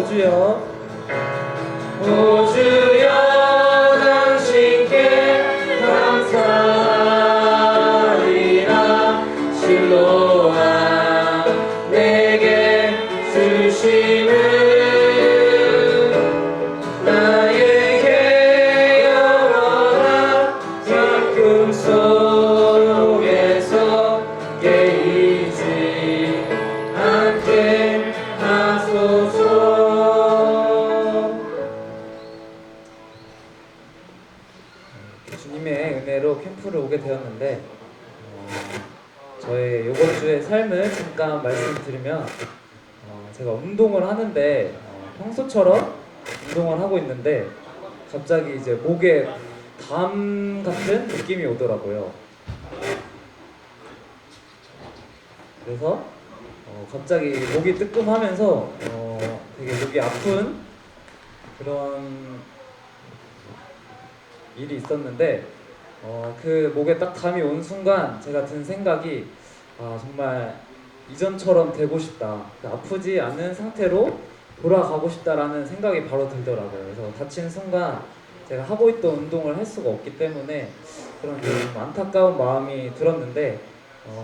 주여. 오 주여 당신께 감사하리라. 실로와 내게 주심을 나에게 열어라. 기쁨 속에서 깨이지 않게 하소서. 주님의 은혜로 캠프를 오게 되었는데 저의 이번 주의 삶을 잠깐 말씀드리면 제가 운동을 하는데 평소처럼 운동을 하고 있는데 갑자기 이제 목에 담 같은 느낌이 오더라고요. 그래서 갑자기 목이 뜨끔하면서 되게 목이 아픈 그런 일이 있었는데 그 목에 딱 담이 온 순간 제가 든 생각이 정말 이전처럼 되고 싶다. 아프지 않은 상태로 돌아가고 싶다라는 생각이 바로 들더라고요. 그래서 다친 순간 제가 하고 있던 운동을 할 수가 없기 때문에 그런 좀 안타까운 마음이 들었는데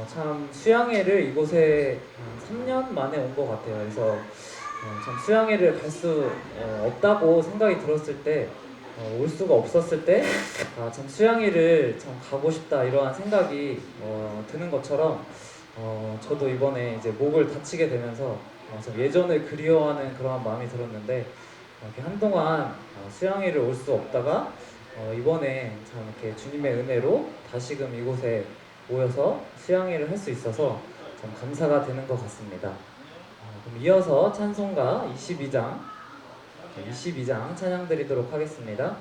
참 수양회를 이곳에 3년 만에 온 것 같아요. 그래서 참 수양회를 갈 수 없다고 생각이 들었을 때 올 수가 없었을 때 참 수양회를 참 가고 싶다 이러한 생각이 드는 것처럼 저도 이번에 이제 목을 다치게 되면서 좀 예전을 그리워하는 그러한 마음이 들었는데 이렇게 한동안 수양회를 올 수 없다가 이번에 참 이렇게 주님의 은혜로 다시금 이곳에 모여서 수양회를 할 수 있어서 좀 감사가 되는 것 같습니다. 그럼 이어서 찬송가 22장 찬양 드리도록 하겠습니다.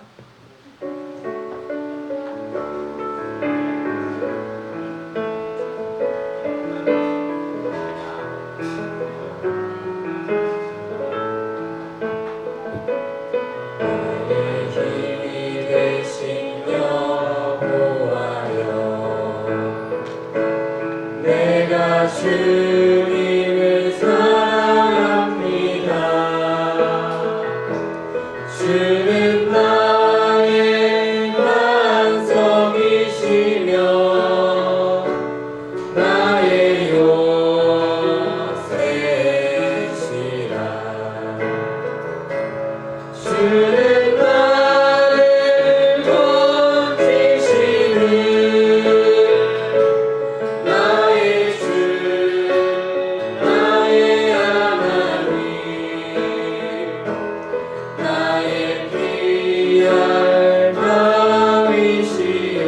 나의 힘이 되신 여호와여, 내가 주님을 사랑합니다. 주는 나의 반석이시며 나의 요새시라. 주는 나를 버티시는 나의 주, 나의 하나님, 나의 피할 마음이시요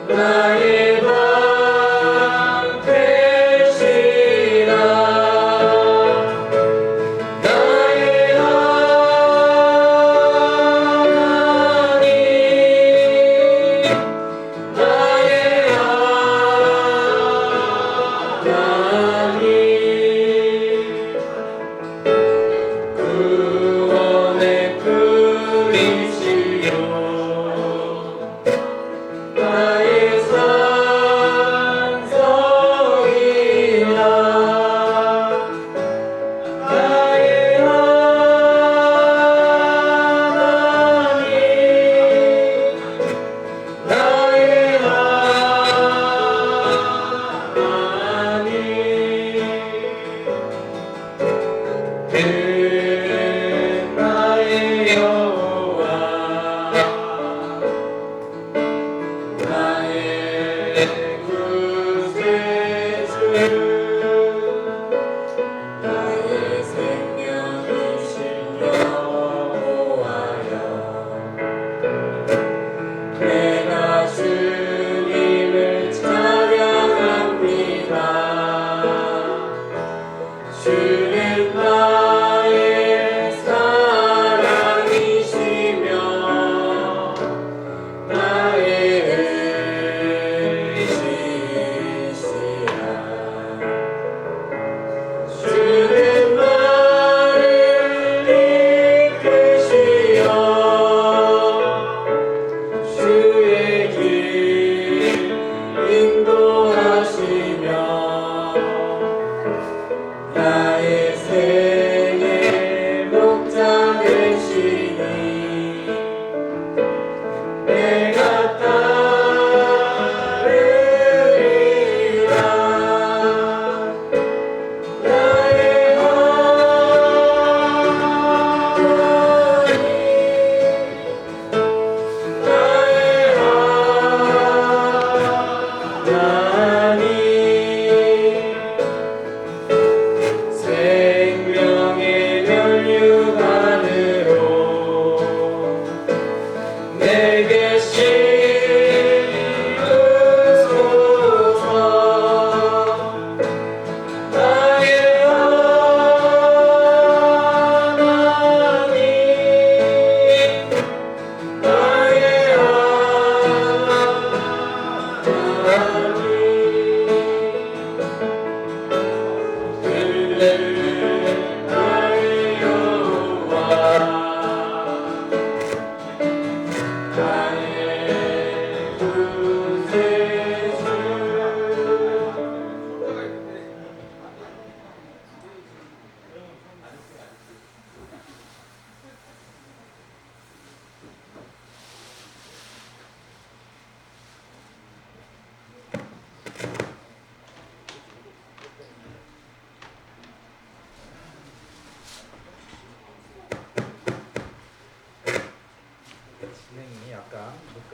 나의 방 되시라. 나의 하나님, 나의 하나님, 구원의 그리시요 나의 산성이라. 나의 하나님, 나의 하나님, 그는 나의 여호와, 나의 구세주, 나의 생명이신 여호와여, 내가 주님을 찬양합니다. 주는 나의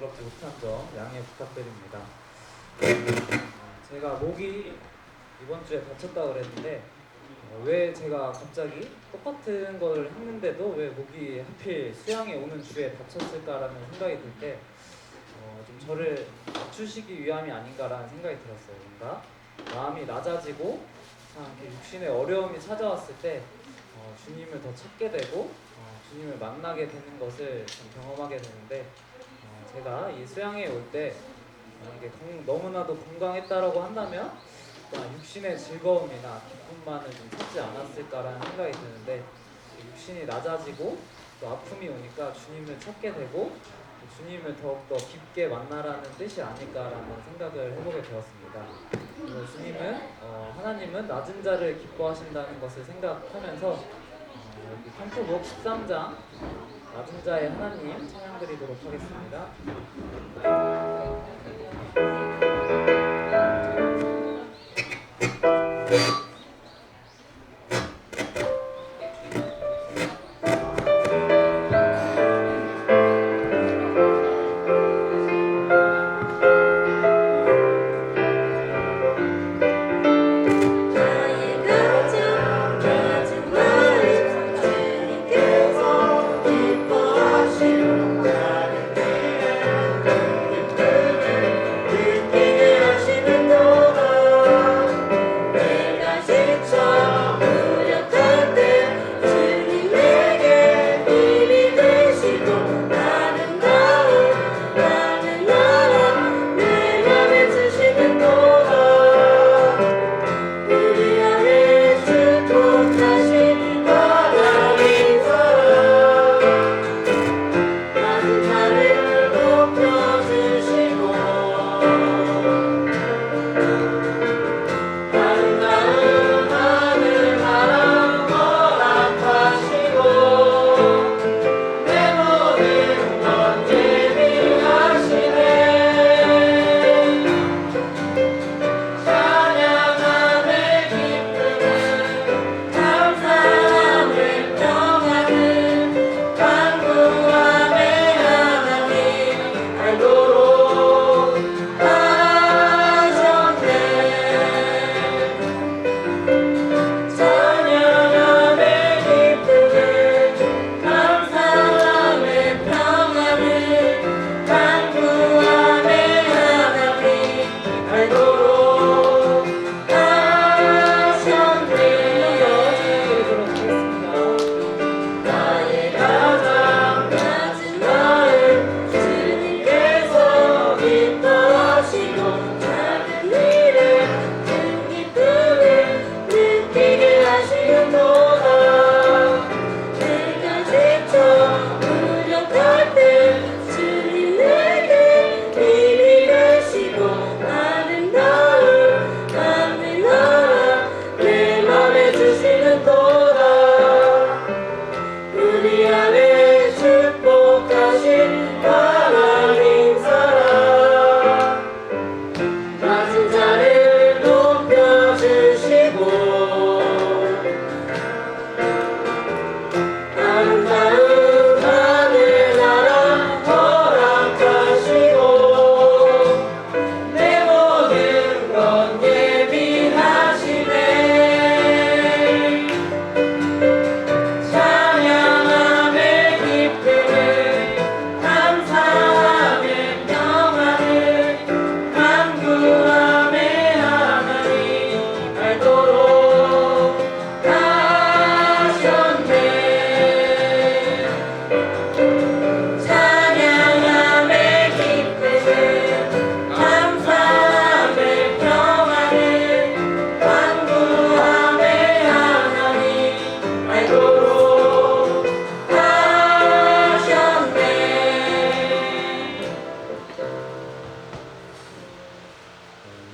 부끄럽지 못한 점 양해 부탁드립니다. 제가 목이 이번 주에 다쳤다 그랬는데 왜 제가 갑자기 똑같은 걸 했는데도 왜 목이 하필 수양에 오는 주에 다쳤을까라는 생각이 들 때 좀 저를 낮추시기 위함이 아닌가라는 생각이 들었어요. 뭔가 마음이 낮아지고 참 이렇게 육신의 어려움이 찾아왔을 때 주님을 더 찾게 되고 주님을 만나게 되는 것을 좀 경험하게 되는데 제가 이 수양에 올 때 이게 너무나도 건강했다라고 한다면 또한 육신의 즐거움이나 기쁨만을 좀 찾지 않았을까라는 생각이 드는데 육신이 낮아지고 또 아픔이 오니까 주님을 찾게 되고 주님을 더욱더 깊게 만나라는 뜻이 아닐까라는 생각을 해보게 되었습니다. 그래서 주님은 하나님은 낮은 자를 기뻐하신다는 것을 생각하면서 여기 편포복 13장 낮은 자의 하나님 찬양드리도록 하겠습니다.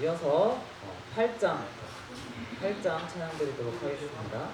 이어서 8장 찬양드리도록 하겠습니다.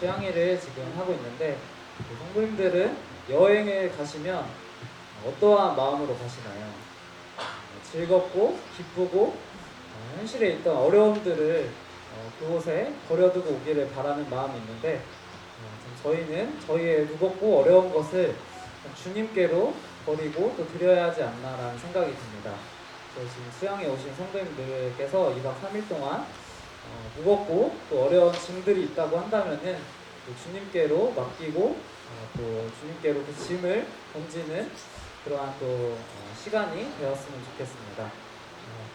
수양회를 지금 하고 있는데 성도님들은 여행을 가시면 어떠한 마음으로 가시나요? 즐겁고 기쁘고 현실에 있던 어려움들을 그곳에 버려두고 오기를 바라는 마음이 있는데 참 저희는 저희의 무겁고 어려운 것을 주님께로 버리고 또 드려야 하지 않나라는 생각이 듭니다. 그래서 지금 수양에 오신 성도님들께서 2박 3일 동안 무겁고 또 어려운 짐들이 있다고 한다면은 또 주님께로 맡기고 또 주님께로 그 짐을 던지는 그러한 또 시간이 되었으면 좋겠습니다.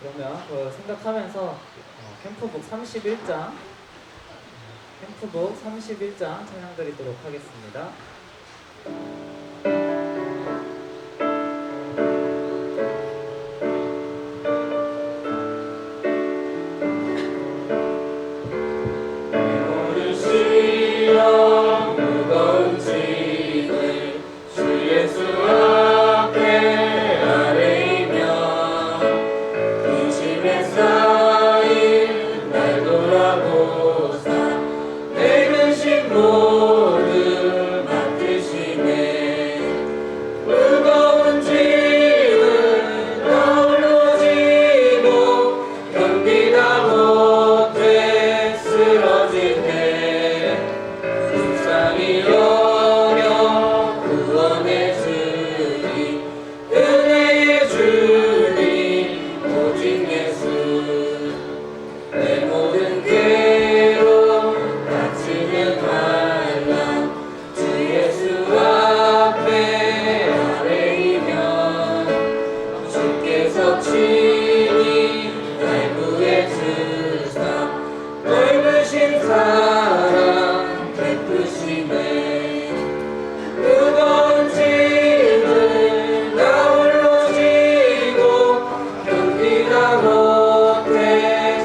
그러면 그걸 생각하면서 캠프북 31장 캠프북 31장 찬양 드리도록 하겠습니다. 무거운 짐을 주 예수 앞에 아뢰며 그 짐에 쌓인 날 돌아보사 내 근심 모두 맡으시네. 무거운 짐을 나 홀로 지고 견디다 못해 쓰러질 때 불쌍히 여겨 구원의 주님 은혜의 주님 오직 예수 내 모든 괴로움 다치는 환난 주 예수 앞에 아뢰이며 주께서 친히 날 구해주사 넓으신 사랑 베푸시네. 무거운 짐을 나 홀로 지고 견디다 못해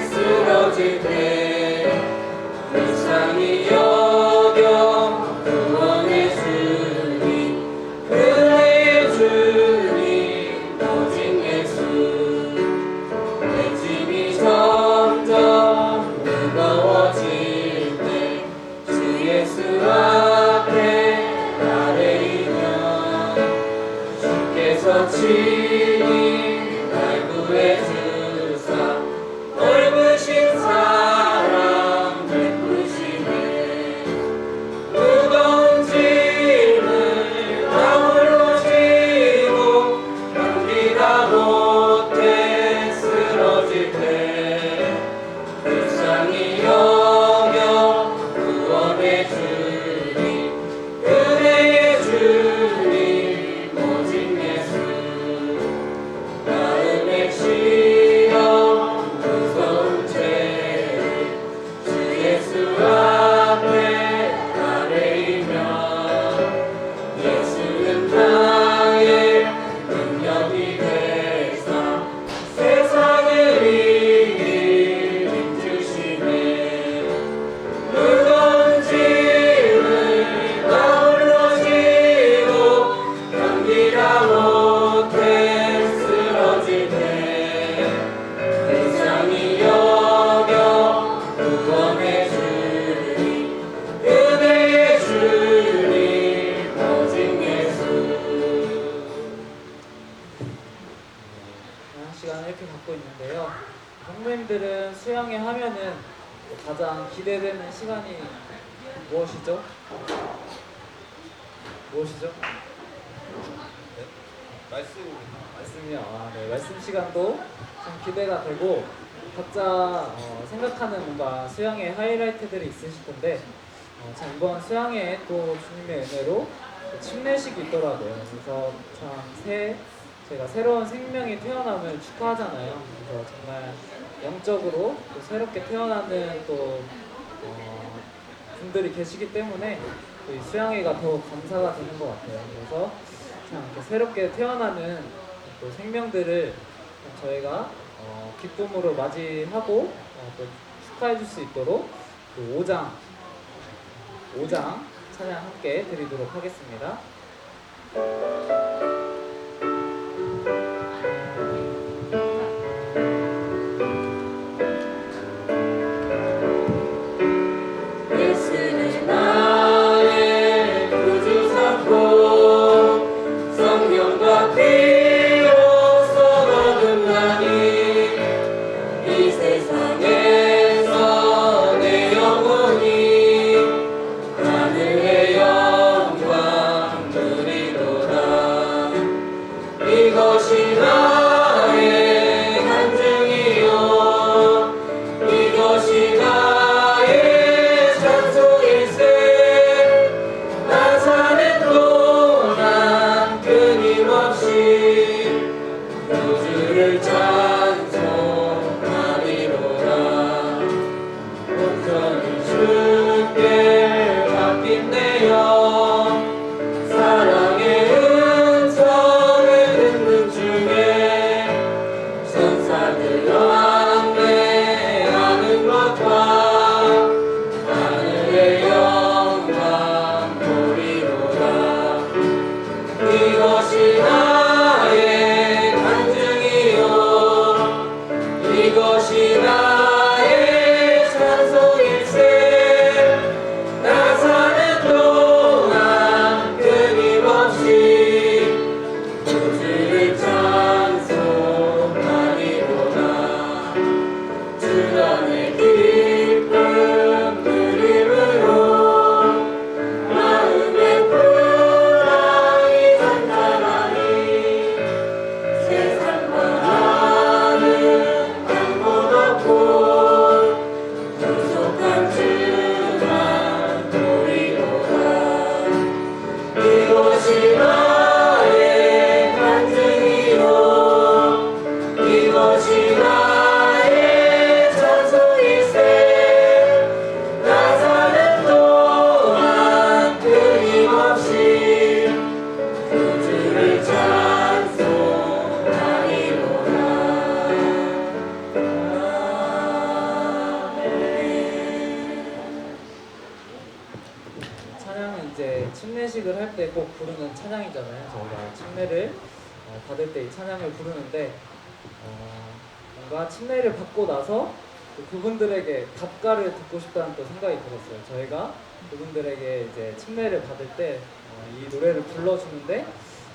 쓰러질 때 불쌍히 여겨 구원의 주님 은혜의 주님 오직 예수 내 짐이 점점 무거워질 때 주 예수 앞에 아뢰이며 주께서 친히 날 구해주사 넓으신 사랑 베푸시네. 무거운 짐을 나 홀로 지고 견디다 못해 쓰러질 때 불쌍히 여겨 구원의 주님 은혜의 주님 오직 예수 마음의 시험 무서운 죄 주 예수 앞에 아뢰이며 예수는 나의 능력이 되사 세상을 이길 힘주시네. 무거운 짐을 나 홀로 지고 견디다 못해 쓰러질 때 불쌍히 여겨 구원의 주님 은혜의 주님 오직 예수 찬양 시간을 이렇게 갖고 있는데요. 성도님들은 수양회 하면은 가장 기대되는 시간이 무엇이죠? 무엇이죠? 말씀이요. 네. 말씀 시간도 참 기대가 되고 각자 생각하는 뭔가 수양회 하이라이트들이 있으실 텐데 참 이번 수양회에 또 주님의 은혜로 또 침례식이 있더라고요. 그래서 참 제가 새로운 생명이 태어남을 축하하잖아요. 그래서 정말 영적으로 또 새롭게 태어나는 또 분들이 계시기 때문에 또 이 수양회가 더욱 감사가 되는 것 같아요. 그래서 참 이렇게 새롭게 태어나는 또 생명들을 저희가 기쁨으로 맞이하고 또 축하해 줄 수 있도록 그 5장 찬양 함께 드리도록 하겠습니다. 예수는 찬양은 이제 침례식을 할 때 꼭 부르는 찬양이잖아요. 저희가 침례를 받을 때 이 찬양을 부르는데 뭔가 침례를 받고 나서 그분들에게 답가를 듣고 싶다는 또 생각이 들었어요. 저희가 그분들에게 이제 침례를 받을 때 이 노래를 불러주는데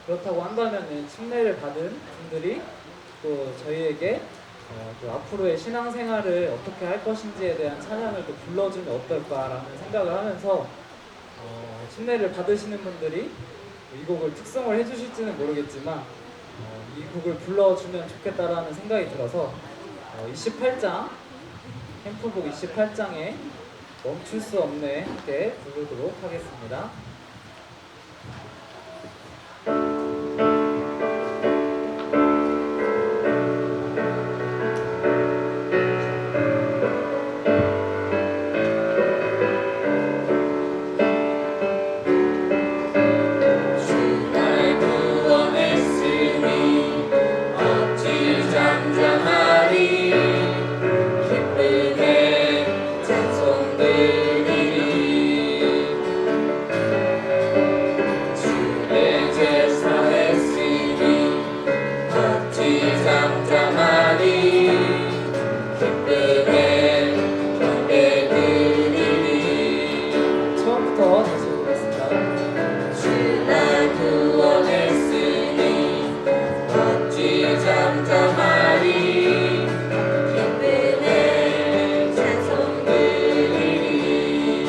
그렇다고 한다면은 침례를 받은 분들이 또 저희에게 또 앞으로의 신앙생활을 어떻게 할 것인지에 대한 찬양을 또 불러주면 어떨까라는 생각을 하면서 침례를 받으시는 분들이 이 곡을 특성을 해주실지는 모르겠지만 이 곡을 불러주면 좋겠다라는 생각이 들어서 28장 캠프북 28장에 멈출 수 없네 함께 부르도록 하겠습니다. 처음부터 다시 보겠습니다. 주날 구원했으니 어찌 잠잠하리 기쁨의 찬송 드리리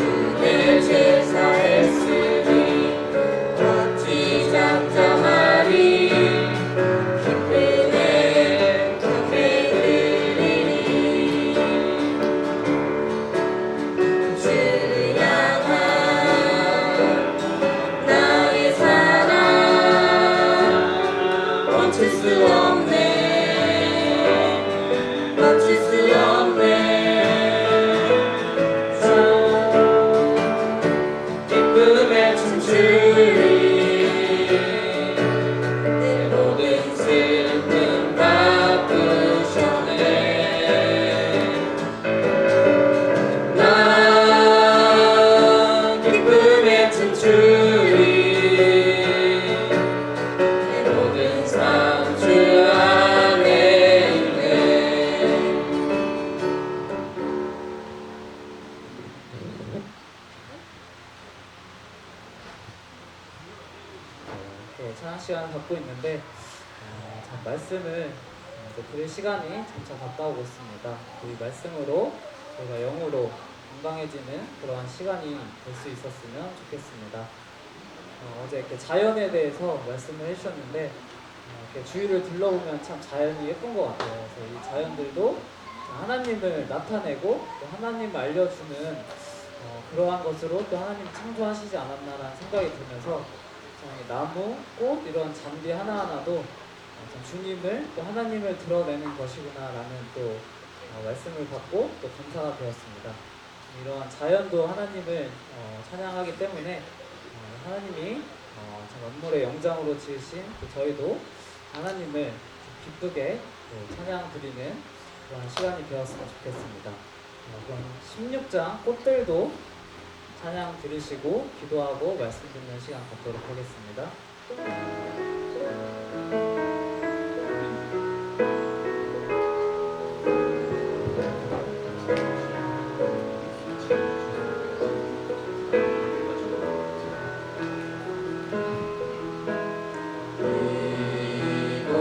주의 제사했으니 어찌 잠잠하리 기쁨의 경배 드리리 주를 향한 나의 사랑 멈출 수 없네 멈출 수 없네 주 기쁨에 춤추리 내 모든 슬픔 바꾸셨네 난 기쁨에 춤추리 내 모든 삶 주 안에 있네 또 찬양 시간을 갖고 있는데 참 말씀을 이제 들을 시간이 점차 가까우고 있습니다. 이 말씀으로 저희가 영으로 건강해지는 그러한 시간이 될 수 있었으면 좋겠습니다. 어제 이렇게 자연에 대해서 말씀을 해주셨는데 이렇게 주위를 둘러보면 참 자연이 예쁜 것 같아요. 그래서 이 자연들도 하나님을 나타내고 또 하나님을 알려주는 그러한 것으로 또 하나님 창조하시지 않았나라는 생각이 들면서 참 이 나무, 꽃 이런 잔디 하나하나도 참 주님을 또 하나님을 드러내는 것이구나라는 또 말씀을 받고 또 감사가 되었습니다. 이러한 자연도 하나님을 찬양하기 때문에 하나님이 참 만물의 영장으로 지으신 또 저희도 하나님을 기쁘게 찬양 드리는 그런 시간이 되었으면 좋겠습니다. 그럼 16장 꽃들도 찬양 들으시고 기도하고 말씀 듣는 시간 갖도록 하겠습니다.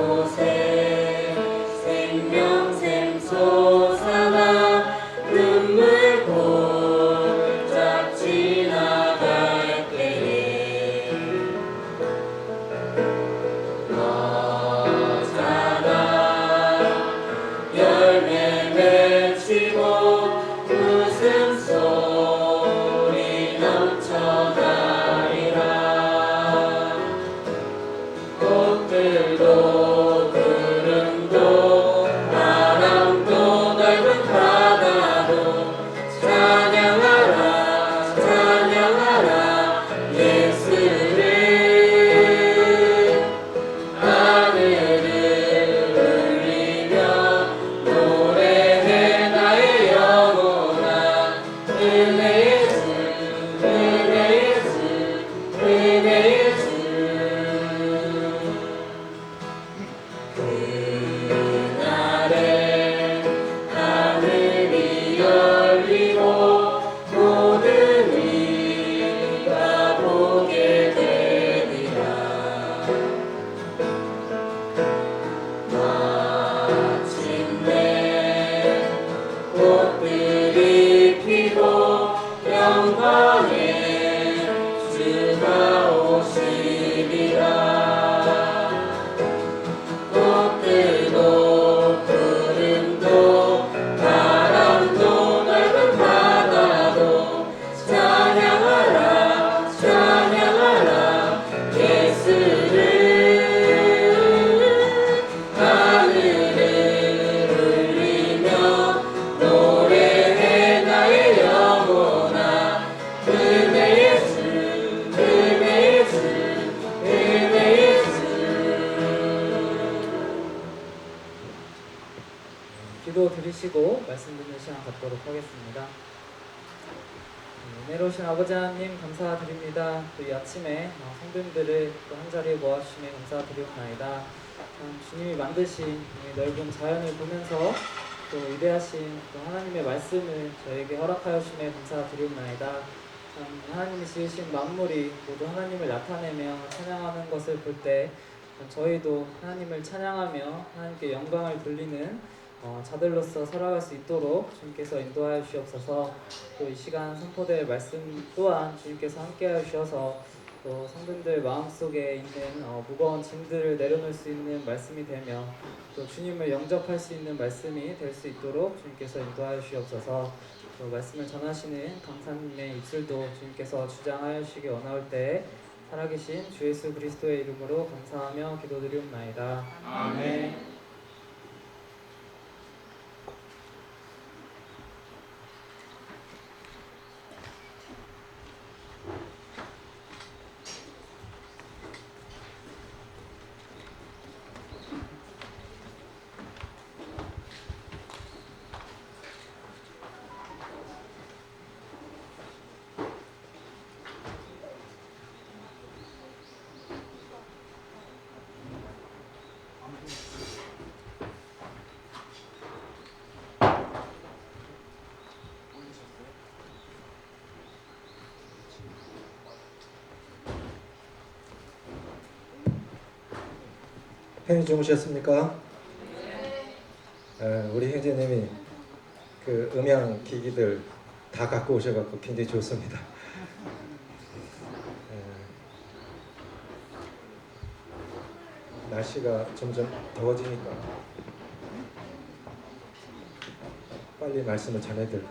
이곳에 생명샘 솟아나 눈물 골짝 지나갈 때에 나누는 시간 갖도록 하겠습니다. 은혜로우신 아버지 하나님 감사드립니다. 또 이 아침에 성도님들을 또 한자리에 모아주심에 감사드리옵나이다. 주님이 만드신 이 넓은 자연을 보면서 또 위대하신 또 하나님의 말씀을 저에게 허락하여 주심에 감사드리옵나이다. 하나님이 지으신 만물이 모두 하나님을 나타내며 찬양하는 것을 볼 때 저희도 하나님을 찬양하며 하나님께 영광을 돌리는 자들로서 살아갈 수 있도록 주님께서 인도하여 주시옵소서. 또 이 시간 선포될 말씀 또한 주님께서 함께하여 주셔서 또 성도들 마음속에 있는 무거운 짐들을 내려놓을 수 있는 말씀이 되며 또 주님을 영접할 수 있는 말씀이 될 수 있도록 주님께서 인도하여 주시옵소서. 또 말씀을 전하시는 강사님의 입술도 주님께서 주장하여 주시기 원하올 때 살아계신 주 예수 그리스도의 이름으로 감사하며 기도드리옵나이다. 아멘. 형님 주무셨습니까? 우리 형제님이 그 음향 기기들 다 갖고 오셔갖고 굉장히 좋습니다. 날씨가 점점 더워지니까 빨리 말씀을 전해야 될 것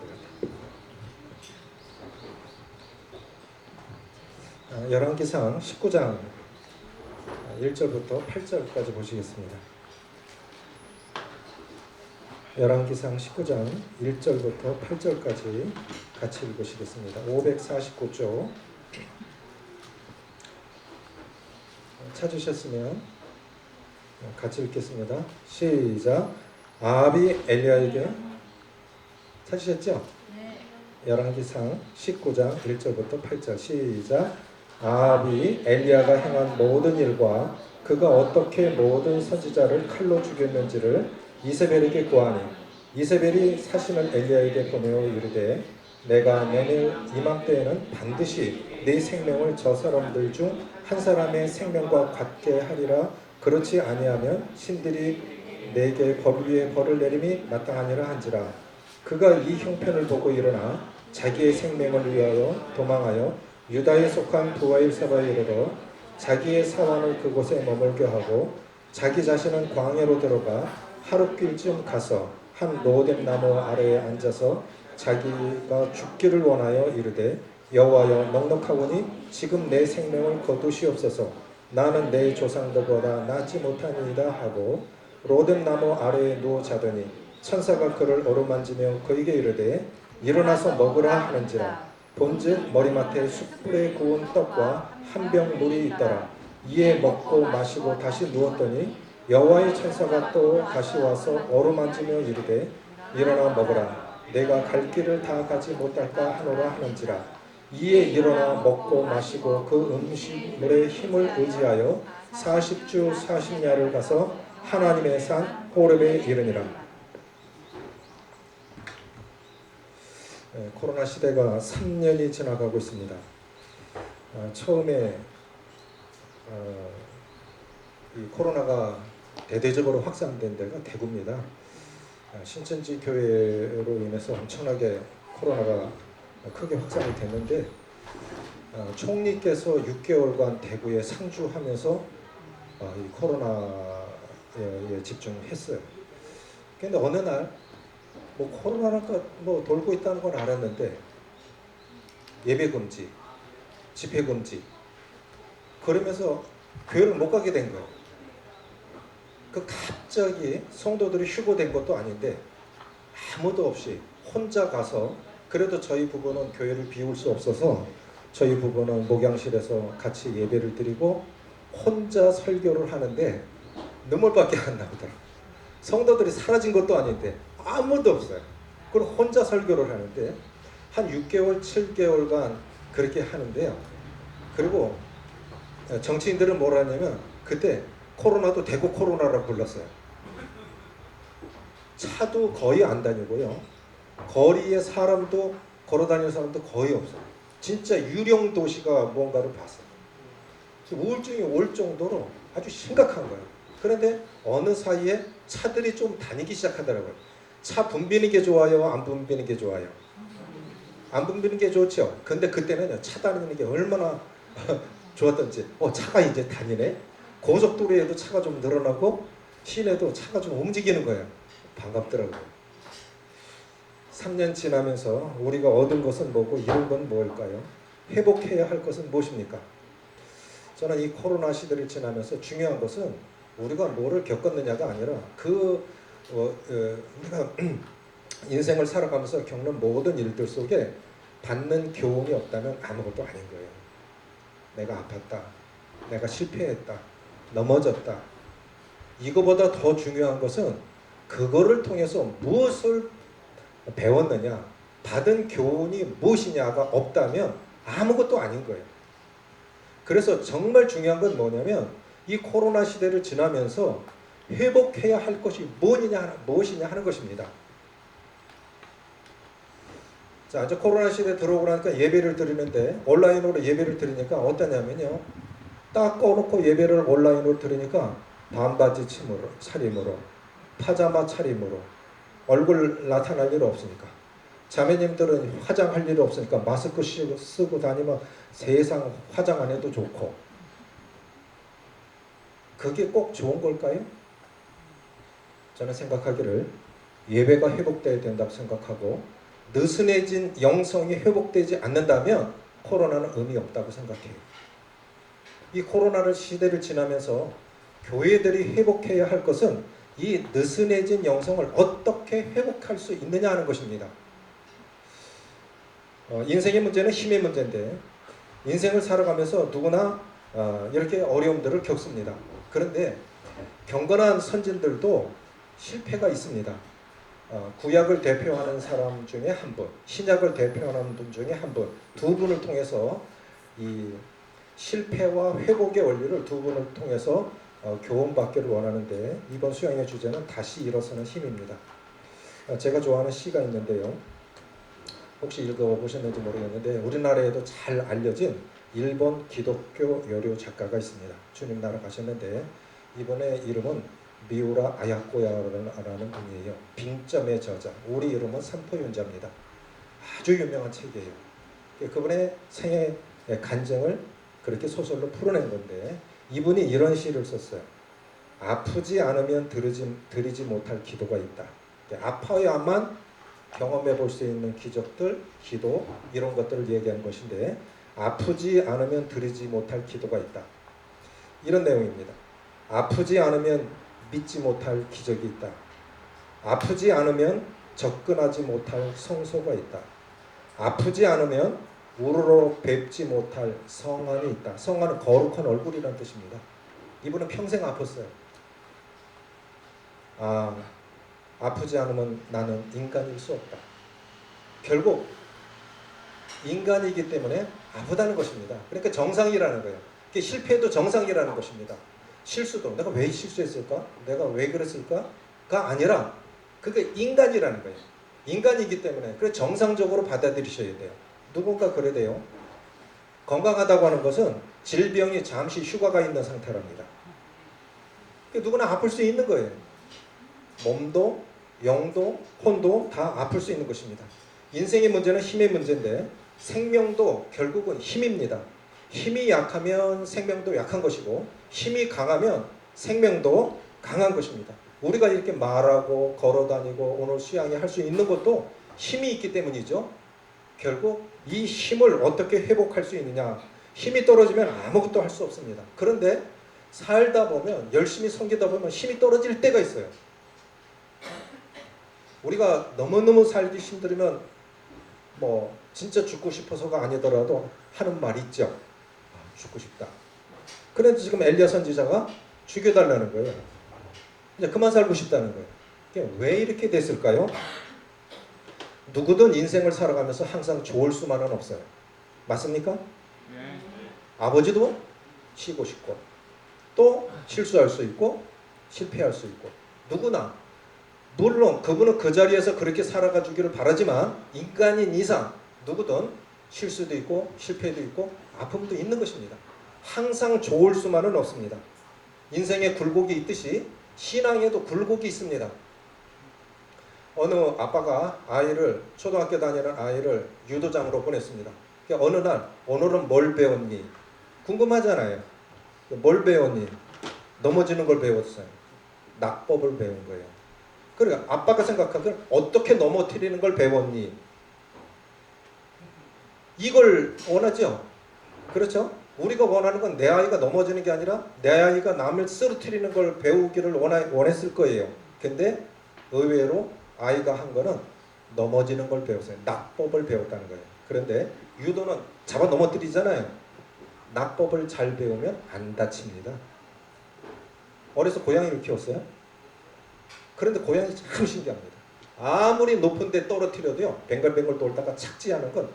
같아요. 열왕기상 19장 1절부터 8절까지 보시겠습니다. 열왕기상 19장 1절부터 8절까지 같이 읽으시겠습니다. 549쪽 찾으셨으면 같이 읽겠습니다. 시작. 아합이 엘리야에게 찾으셨죠? 네. 열왕기상 19장 1절부터 8절 시작. 아합이 엘리야가 행한 모든 일과 그가 어떻게 모든 선지자를 칼로 죽였는지를 이세벨에게 고하니 이세벨이 사신을 엘리야에게 보내어 이르되 내가 내일 이맘때에는 반드시 네 생명을 저 사람들 중 한 사람의 생명과 같게 하리라. 그렇지 아니하면 신들이 내게 벌 위에 벌을 내림이 마땅하니라 한지라. 그가 이 형편을 보고 일어나 자기의 생명을 위하여 도망하여 유다에 속한 두아일사바에 이르러 자기의 사원을 그곳에 머물게 하고 자기 자신은 광야로 들어가 하룻길쯤 가서 한 로뎀 나무 아래에 앉아서 자기가 죽기를 원하여 이르되 여호와여 넉넉하오니 지금 내 생명을 거두시옵소서. 나는 내 조상들보다 낫지 못하니이다 하고 로뎀 나무 아래에 누워 자더니 천사가 그를 어루만지며 그에게 이르되 일어나서 먹으라 하는지라. 본즉 머리맡에 숯불에 구운 떡과 한 병 물이 있더라. 이에 먹고 마시고 다시 누웠더니 여호와의 천사가 또 다시 와서 어루만지며 이르되 일어나 먹으라. 내가 갈 길을 다 가지 못할까 하노라 하는지라. 이에 일어나 먹고 마시고 그 음식물의 힘을 의지하여 40주 40야를 가서 하나님의 산 호렙에 이르니라. 코로나 시대가 3년이 지나가고 있습니다. 처음에 이 코로나가 대대적으로 확산된 데가 대구입니다. 신천지 교회로 인해서 엄청나게 코로나가 크게 확산이 됐는데 총리께서 6개월간 대구에 상주하면서 이 코로나에 집중했어요. 그런데 어느 날 코로나가 돌고 있다는 걸 알았는데 예배 금지, 집회 금지, 그러면서 교회를 못 가게 된 거예요. 그 갑자기 성도들이 휴고된 것도 아닌데 아무도 없이 혼자 가서, 그래도 저희 부부는 교회를 비울 수 없어서 저희 부부는 목양실에서 같이 예배를 드리고 혼자 설교를 하는데 눈물밖에 안 나오더라고요. 성도들이 사라진 것도 아닌데 아무도 없어요. 그걸 혼자 설교를 하는데 한 6개월, 7개월간 그렇게 하는데요. 그리고 정치인들은 뭐라 하냐면 그때 코로나도 대구 코로나라고 불렀어요. 차도 거의 안 다니고요. 거리에 사람도 걸어다니는 사람도 거의 없어요. 진짜 유령 도시가 뭔가를 봤어요. 우울증이 올 정도로 아주 심각한 거예요. 그런데 어느 사이에 차들이 좀 다니기 시작하더라고요. 차 붐비는 게 좋아요? 안 붐비는 게 좋아요? 안 붐비는 게 좋죠. 근데 그때는 차 다니는 게 얼마나 좋았던지 차가 이제 다니네. 고속도로에도 차가 좀 늘어나고 시내도 차가 좀 움직이는 거예요. 반갑더라고요. 3년 지나면서 우리가 얻은 것은 뭐고 잃은 건 뭘까요? 회복해야 할 것은 무엇입니까? 저는 이 코로나 시대를 지나면서 중요한 것은 우리가 뭐를 겪었느냐가 아니라 우리가 인생을 살아가면서 겪는 모든 일들 속에 받는 교훈이 없다면 아무것도 아닌 거예요. 내가 아팠다. 내가 실패했다. 넘어졌다. 이거보다 더 중요한 것은 그거를 통해서 무엇을 배웠느냐, 받은 교훈이 무엇이냐가 없다면 아무것도 아닌 거예요. 그래서 정말 중요한 건 뭐냐면 이 코로나 시대를 지나면서 회복해야 할 것이 무엇이냐 하는 것입니다. 자, 이제 코로나 시대에 들어오고 나니까 예배를 드리는데 온라인으로 예배를 드리니까 어떠냐면요. 딱 꺼놓고 예배를 온라인으로 드리니까 반바지 차림으로 파자마 차림으로 얼굴 나타날 일 없으니까 자매님들은 화장할 일이 없으니까 마스크 쓰고 다니면 세상 화장 안 해도 좋고 그게 꼭 좋은 걸까요? 저는 생각하기를 예배가 회복돼야 된다고 생각하고 느슨해진 영성이 회복되지 않는다면 코로나는 의미 없다고 생각해요. 이 코로나를 시대를 지나면서 교회들이 회복해야 할 것은 이 느슨해진 영성을 어떻게 회복할 수 있느냐 하는 것입니다. 인생의 문제는 힘의 문제인데 인생을 살아가면서 누구나 이렇게 어려움들을 겪습니다. 그런데 경건한 선진들도 실패가 있습니다. 구약을 대표하는 사람 중에 한 분, 신약을 대표하는 분 중에 한 분, 두 분을 통해서 이 실패와 회복의 원리를 두 분을 통해서 교훈받기를 원하는데 이번 수양의 주제는 다시 일어서는 힘입니다. 제가 좋아하는 시가 있는데요. 혹시 읽어보셨는지 모르겠는데 우리나라에도 잘 알려진 일본 기독교 여류 작가가 있습니다. 주님 나라 가셨는데 이분의 이름은 미우라 아야코야라는 분이에요. 빙점의 저자. 우리 이름은 삼포윤자입니다. 아주 유명한 책이에요. 그분의 생애 간증을 그렇게 소설로 풀어낸 건데 이분이 이런 시를 썼어요. 아프지 않으면 드리지 못할 기도가 있다. 아파야만 경험해 볼 수 있는 기적들, 기도 이런 것들을 얘기한 것인데 아프지 않으면 드리지 못할 기도가 있다. 이런 내용입니다. 아프지 않으면 믿지 못할 기적이 있다. 아프지 않으면 접근하지 못할 성소가 있다. 아프지 않으면 우러러 뵙지 못할 성안이 있다. 성안은 거룩한 얼굴이라는 뜻입니다. 이분은 평생 아팠어요. 아프지 않으면 나는 인간일 수 없다. 결국 인간이기 때문에 아프다는 것입니다. 그러니까 정상이라는 거예요. 실패도 정상이라는 것입니다. 실수도 내가 왜 실수했을까? 내가 왜 그랬을까?가 아니라 그게 인간이라는 거예요. 인간이기 때문에 그래 정상적으로 받아들이셔야 돼요. 누군가 그래야 돼요. 건강하다고 하는 것은 질병이 잠시 휴가가 있는 상태랍니다. 누구나 아플 수 있는 거예요. 몸도 영도 혼도 다 아플 수 있는 것입니다. 인생의 문제는 힘의 문제인데 생명도 결국은 힘입니다. 힘이 약하면 생명도 약한 것이고 힘이 강하면 생명도 강한 것입니다. 우리가 이렇게 말하고 걸어다니고 오늘 수양회 할 수 있는 것도 힘이 있기 때문이죠. 결국 이 힘을 어떻게 회복할 수 있느냐. 힘이 떨어지면 아무것도 할 수 없습니다. 그런데 살다 보면 열심히 섬기다 보면 힘이 떨어질 때가 있어요. 우리가 너무너무 살기 힘들면 뭐 진짜 죽고 싶어서가 아니더라도 하는 말 있죠. 죽고 싶다. 그런데 지금 엘리야 선지자가 죽여달라는 거예요. 이제 그만 살고 싶다는 거예요. 왜 이렇게 됐을까요? 누구든 인생을 살아가면서 항상 좋을 수만은 없어요. 맞습니까? 네. 아버지도 쉬고 싶고 또 실수할 수 있고 실패할 수 있고 누구나 물론 그분은 그 자리에서 그렇게 살아가 주기를 바라지만 인간인 이상 누구든 실수도 있고 실패도 있고 아픔도 있는 것입니다. 항상 좋을 수만은 없습니다. 인생에 굴곡이 있듯이 신앙에도 굴곡이 있습니다. 어느 아빠가 초등학교 다니는 아이를 유도장으로 보냈습니다. 어느 날 오늘은 뭘 배웠니? 궁금하잖아요. 뭘 배웠니? 넘어지는 걸 배웠어요. 낙법을 배운 거예요. 그러니까 아빠가 생각하기를 어떻게 넘어뜨리는 걸 배웠니? 이걸 원하죠. 그렇죠? 우리가 원하는 건 내 아이가 넘어지는 게 아니라 내 아이가 남을 쓰러뜨리는 걸 배우기를 원했을 거예요. 근데 의외로 아이가 한 거는 넘어지는 걸 배웠어요. 낙법을 배웠다는 거예요. 그런데 유도는 잡아 넘어뜨리잖아요. 낙법을 잘 배우면 안 다칩니다. 어려서 고양이를 키웠어요. 그런데 고양이 참 신기합니다. 아무리 높은 데 떨어뜨려도요, 뱅글뱅글 돌다가 착지하는 건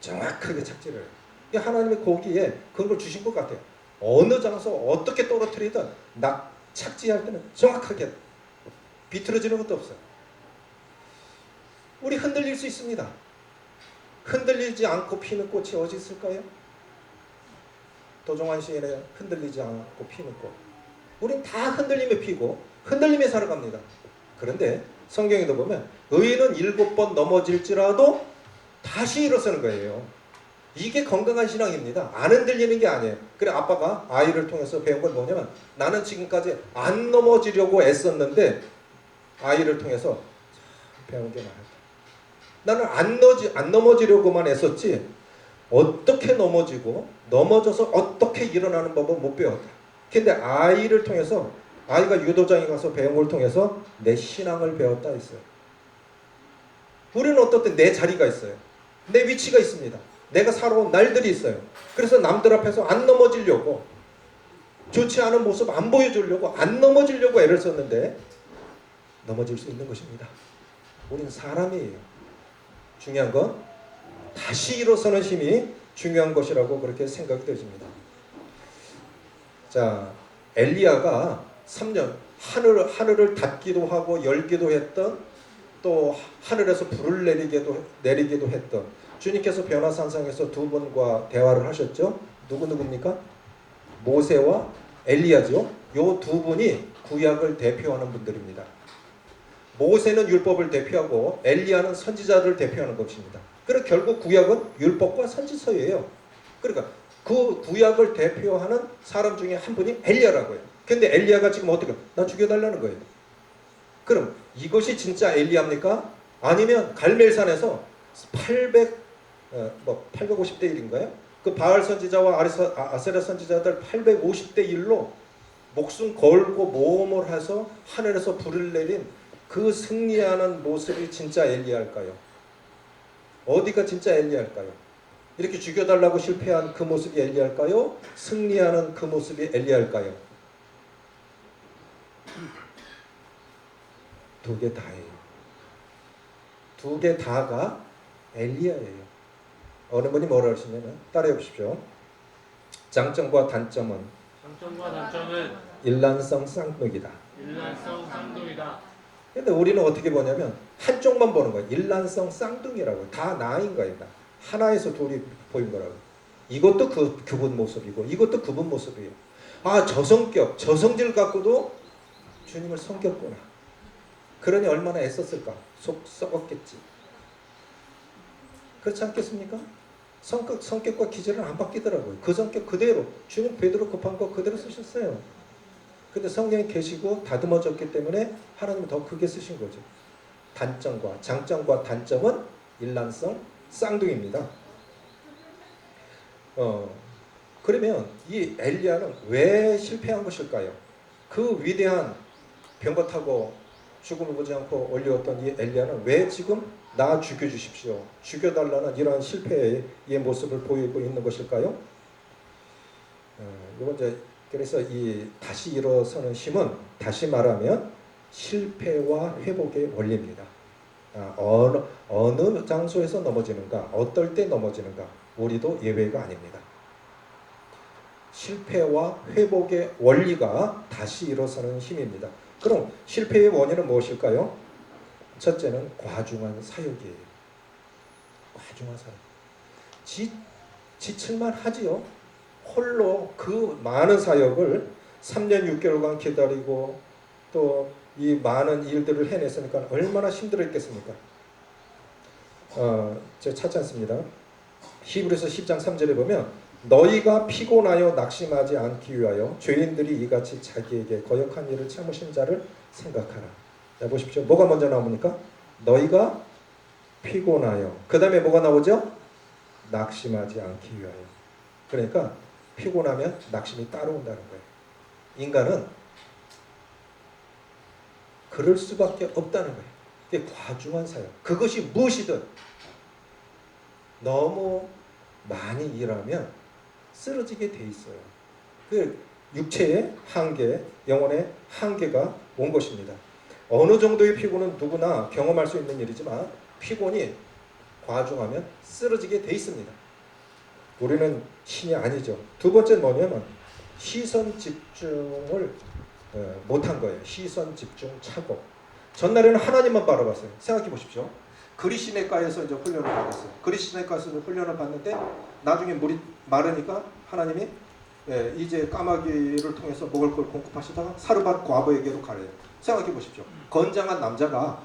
정확하게 착지를 해요. 하나님의 거기에 그런 걸 주신 것 같아요. 어느 장소 어떻게 떨어뜨리든 착지할 때는 정확하게 비틀어지는 것도 없어요. 우리 흔들릴 수 있습니다. 흔들리지 않고 피는 꽃이 어디 있을까요? 도종환 시인의 흔들리지 않고 피는 꽃. 우린 다 흔들림에 피고 흔들림에 살아갑니다. 그런데 성경에도 보면 의인은 7번 넘어질지라도 다시 일어서는 거예요. 이게 건강한 신앙입니다. 안 흔들리는 게 아니에요. 그래 아빠가 아이를 통해서 배운 건 뭐냐면 나는 지금까지 안 넘어지려고 애썼는데 아이를 통해서 배운 게 많았다. 나는 안 넘어지려고만 애썼지 어떻게 넘어지고 넘어져서 어떻게 일어나는 법은 못 배웠다. 근데 아이를 통해서 아이가 유도장에 가서 배운 걸 통해서 내 신앙을 배웠다 했어요. 우리는 어떨 때 내 자리가 있어요. 내 위치가 있습니다. 내가 살아온 날들이 있어요. 그래서 남들 앞에서 안 넘어지려고 좋지 않은 모습 안 보여주려고 안 넘어지려고 애를 썼는데 넘어질 수 있는 것입니다. 우리는 사람이에요. 중요한 건 다시 일어서는 힘이 중요한 것이라고 그렇게 생각이 되집니다. 자, 엘리야가 3년 하늘을 닫기도 하고 열기도 했던 또 하늘에서 불을 내리기도 했던 주님께서 변화산상에서 두 분과 대화를 하셨죠. 누구입니까? 모세와 엘리야죠. 요 두 분이 구약을 대표하는 분들입니다. 모세는 율법을 대표하고 엘리야는 선지자를 대표하는 것입니다. 그래서 결국 구약은 율법과 선지서예요. 그러니까 그 구약을 대표하는 사람 중에 한 분이 엘리야라고요. 근데 엘리야가 지금 어떻게 나 죽여달라는 거예요. 그럼 이것이 진짜 엘리야입니까? 아니면 갈멜산에서 850대 1인가요? 그 바알 선지자와 아세라 선지자들 850대 1로 목숨 걸고 모험을 해서 하늘에서 불을 내린 그 승리하는 모습이 진짜 엘리야일까요? 어디가 진짜 엘리야일까요? 이렇게 죽여달라고 실패한 그 모습이 엘리야일까요? 승리하는 그 모습이 엘리야일까요? 두 개 다예요. 두 개 다가 엘리야예요. 어느 분이 뭐라 하시냐면 따라해 보십시오. 장점과 단점은 일란성 쌍둥이다. 근데 우리는 어떻게 보냐면 한쪽만 보는 거예요. 일란성 쌍둥이라고. 다 나인 거예요. 하나에서 둘이 보인 거라고. 이것도 그분 모습이고 이것도 그분 모습이에요. 아, 저 성질 갖고도 주님을 섬겼구나. 그러니 얼마나 애썼을까? 속 썩었겠지. 그렇지 않겠습니까? 성격과 기질은 안 바뀌더라고요. 그 성격 그대로 주님 베드로 급한 거 그대로 쓰셨어요. 근데 성령이 계시고 다듬어졌기 때문에 하나님은 더 크게 쓰신 거죠. 장점과 단점은 일란성 쌍둥이입니다. 그러면 이 엘리야는 왜 실패한 것일까요? 그 위대한 병거 타고 죽음을 보지 않고 올려왔던 이 엘리야는 왜 지금 나 죽여주십시오, 죽여달라는 이러한 실패의 모습을 보이고 있는 것일까요? 이건 이제 그래서 이 다시 일어서는 힘은 다시 말하면 실패와 회복의 원리입니다. 어느 장소에서 넘어지는가, 어떨 때 넘어지는가, 우리도 예외가 아닙니다. 실패와 회복의 원리가 다시 일어서는 힘입니다. 그럼 실패의 원인은 무엇일까요? 첫째는 과중한 사역이에요. 과중한 사역. 지칠만 하지요. 홀로 그 많은 사역을 3년 6개월간 기다리고 또 이 많은 일들을 해냈으니까 얼마나 힘들었겠습니까? 제가 찾지 않습니다. 히브리서 10장 3절에 보면 너희가 피곤하여 낙심하지 않기 위하여 죄인들이 이같이 자기에게 거역한 일을 참으신 자를 생각하라. 자, 보십시오. 뭐가 먼저 나옵니까? 너희가 피곤하여. 그 다음에 뭐가 나오죠? 낙심하지 않기 위하여. 그러니까 피곤하면 낙심이 따라온다는 거예요. 인간은 그럴 수밖에 없다는 거예요. 이게 과중한 사역. 그것이 무엇이든 너무 많이 일하면 쓰러지게 돼 있어요. 그 육체의 한계, 영혼의 한계가 온 것입니다. 어느 정도의 피곤은 누구나 경험할 수 있는 일이지만 피곤이 과중하면 쓰러지게 돼 있습니다. 우리는 신이 아니죠. 두 번째는 뭐냐면 시선 집중을 못한 거예요. 시선 집중 착오. 전날에는 하나님만 바라봤어요. 생각해 보십시오. 그리시네가에서 이제 훈련을 받았어요. 그리시네가에서 훈련을 받는데 나중에 물이 마르니까 하나님이 이제 까마귀를 통해서 먹을 걸 공급하시다가 사르밧 과부에게로 가래요. 생각해 보십시오. 건장한 남자가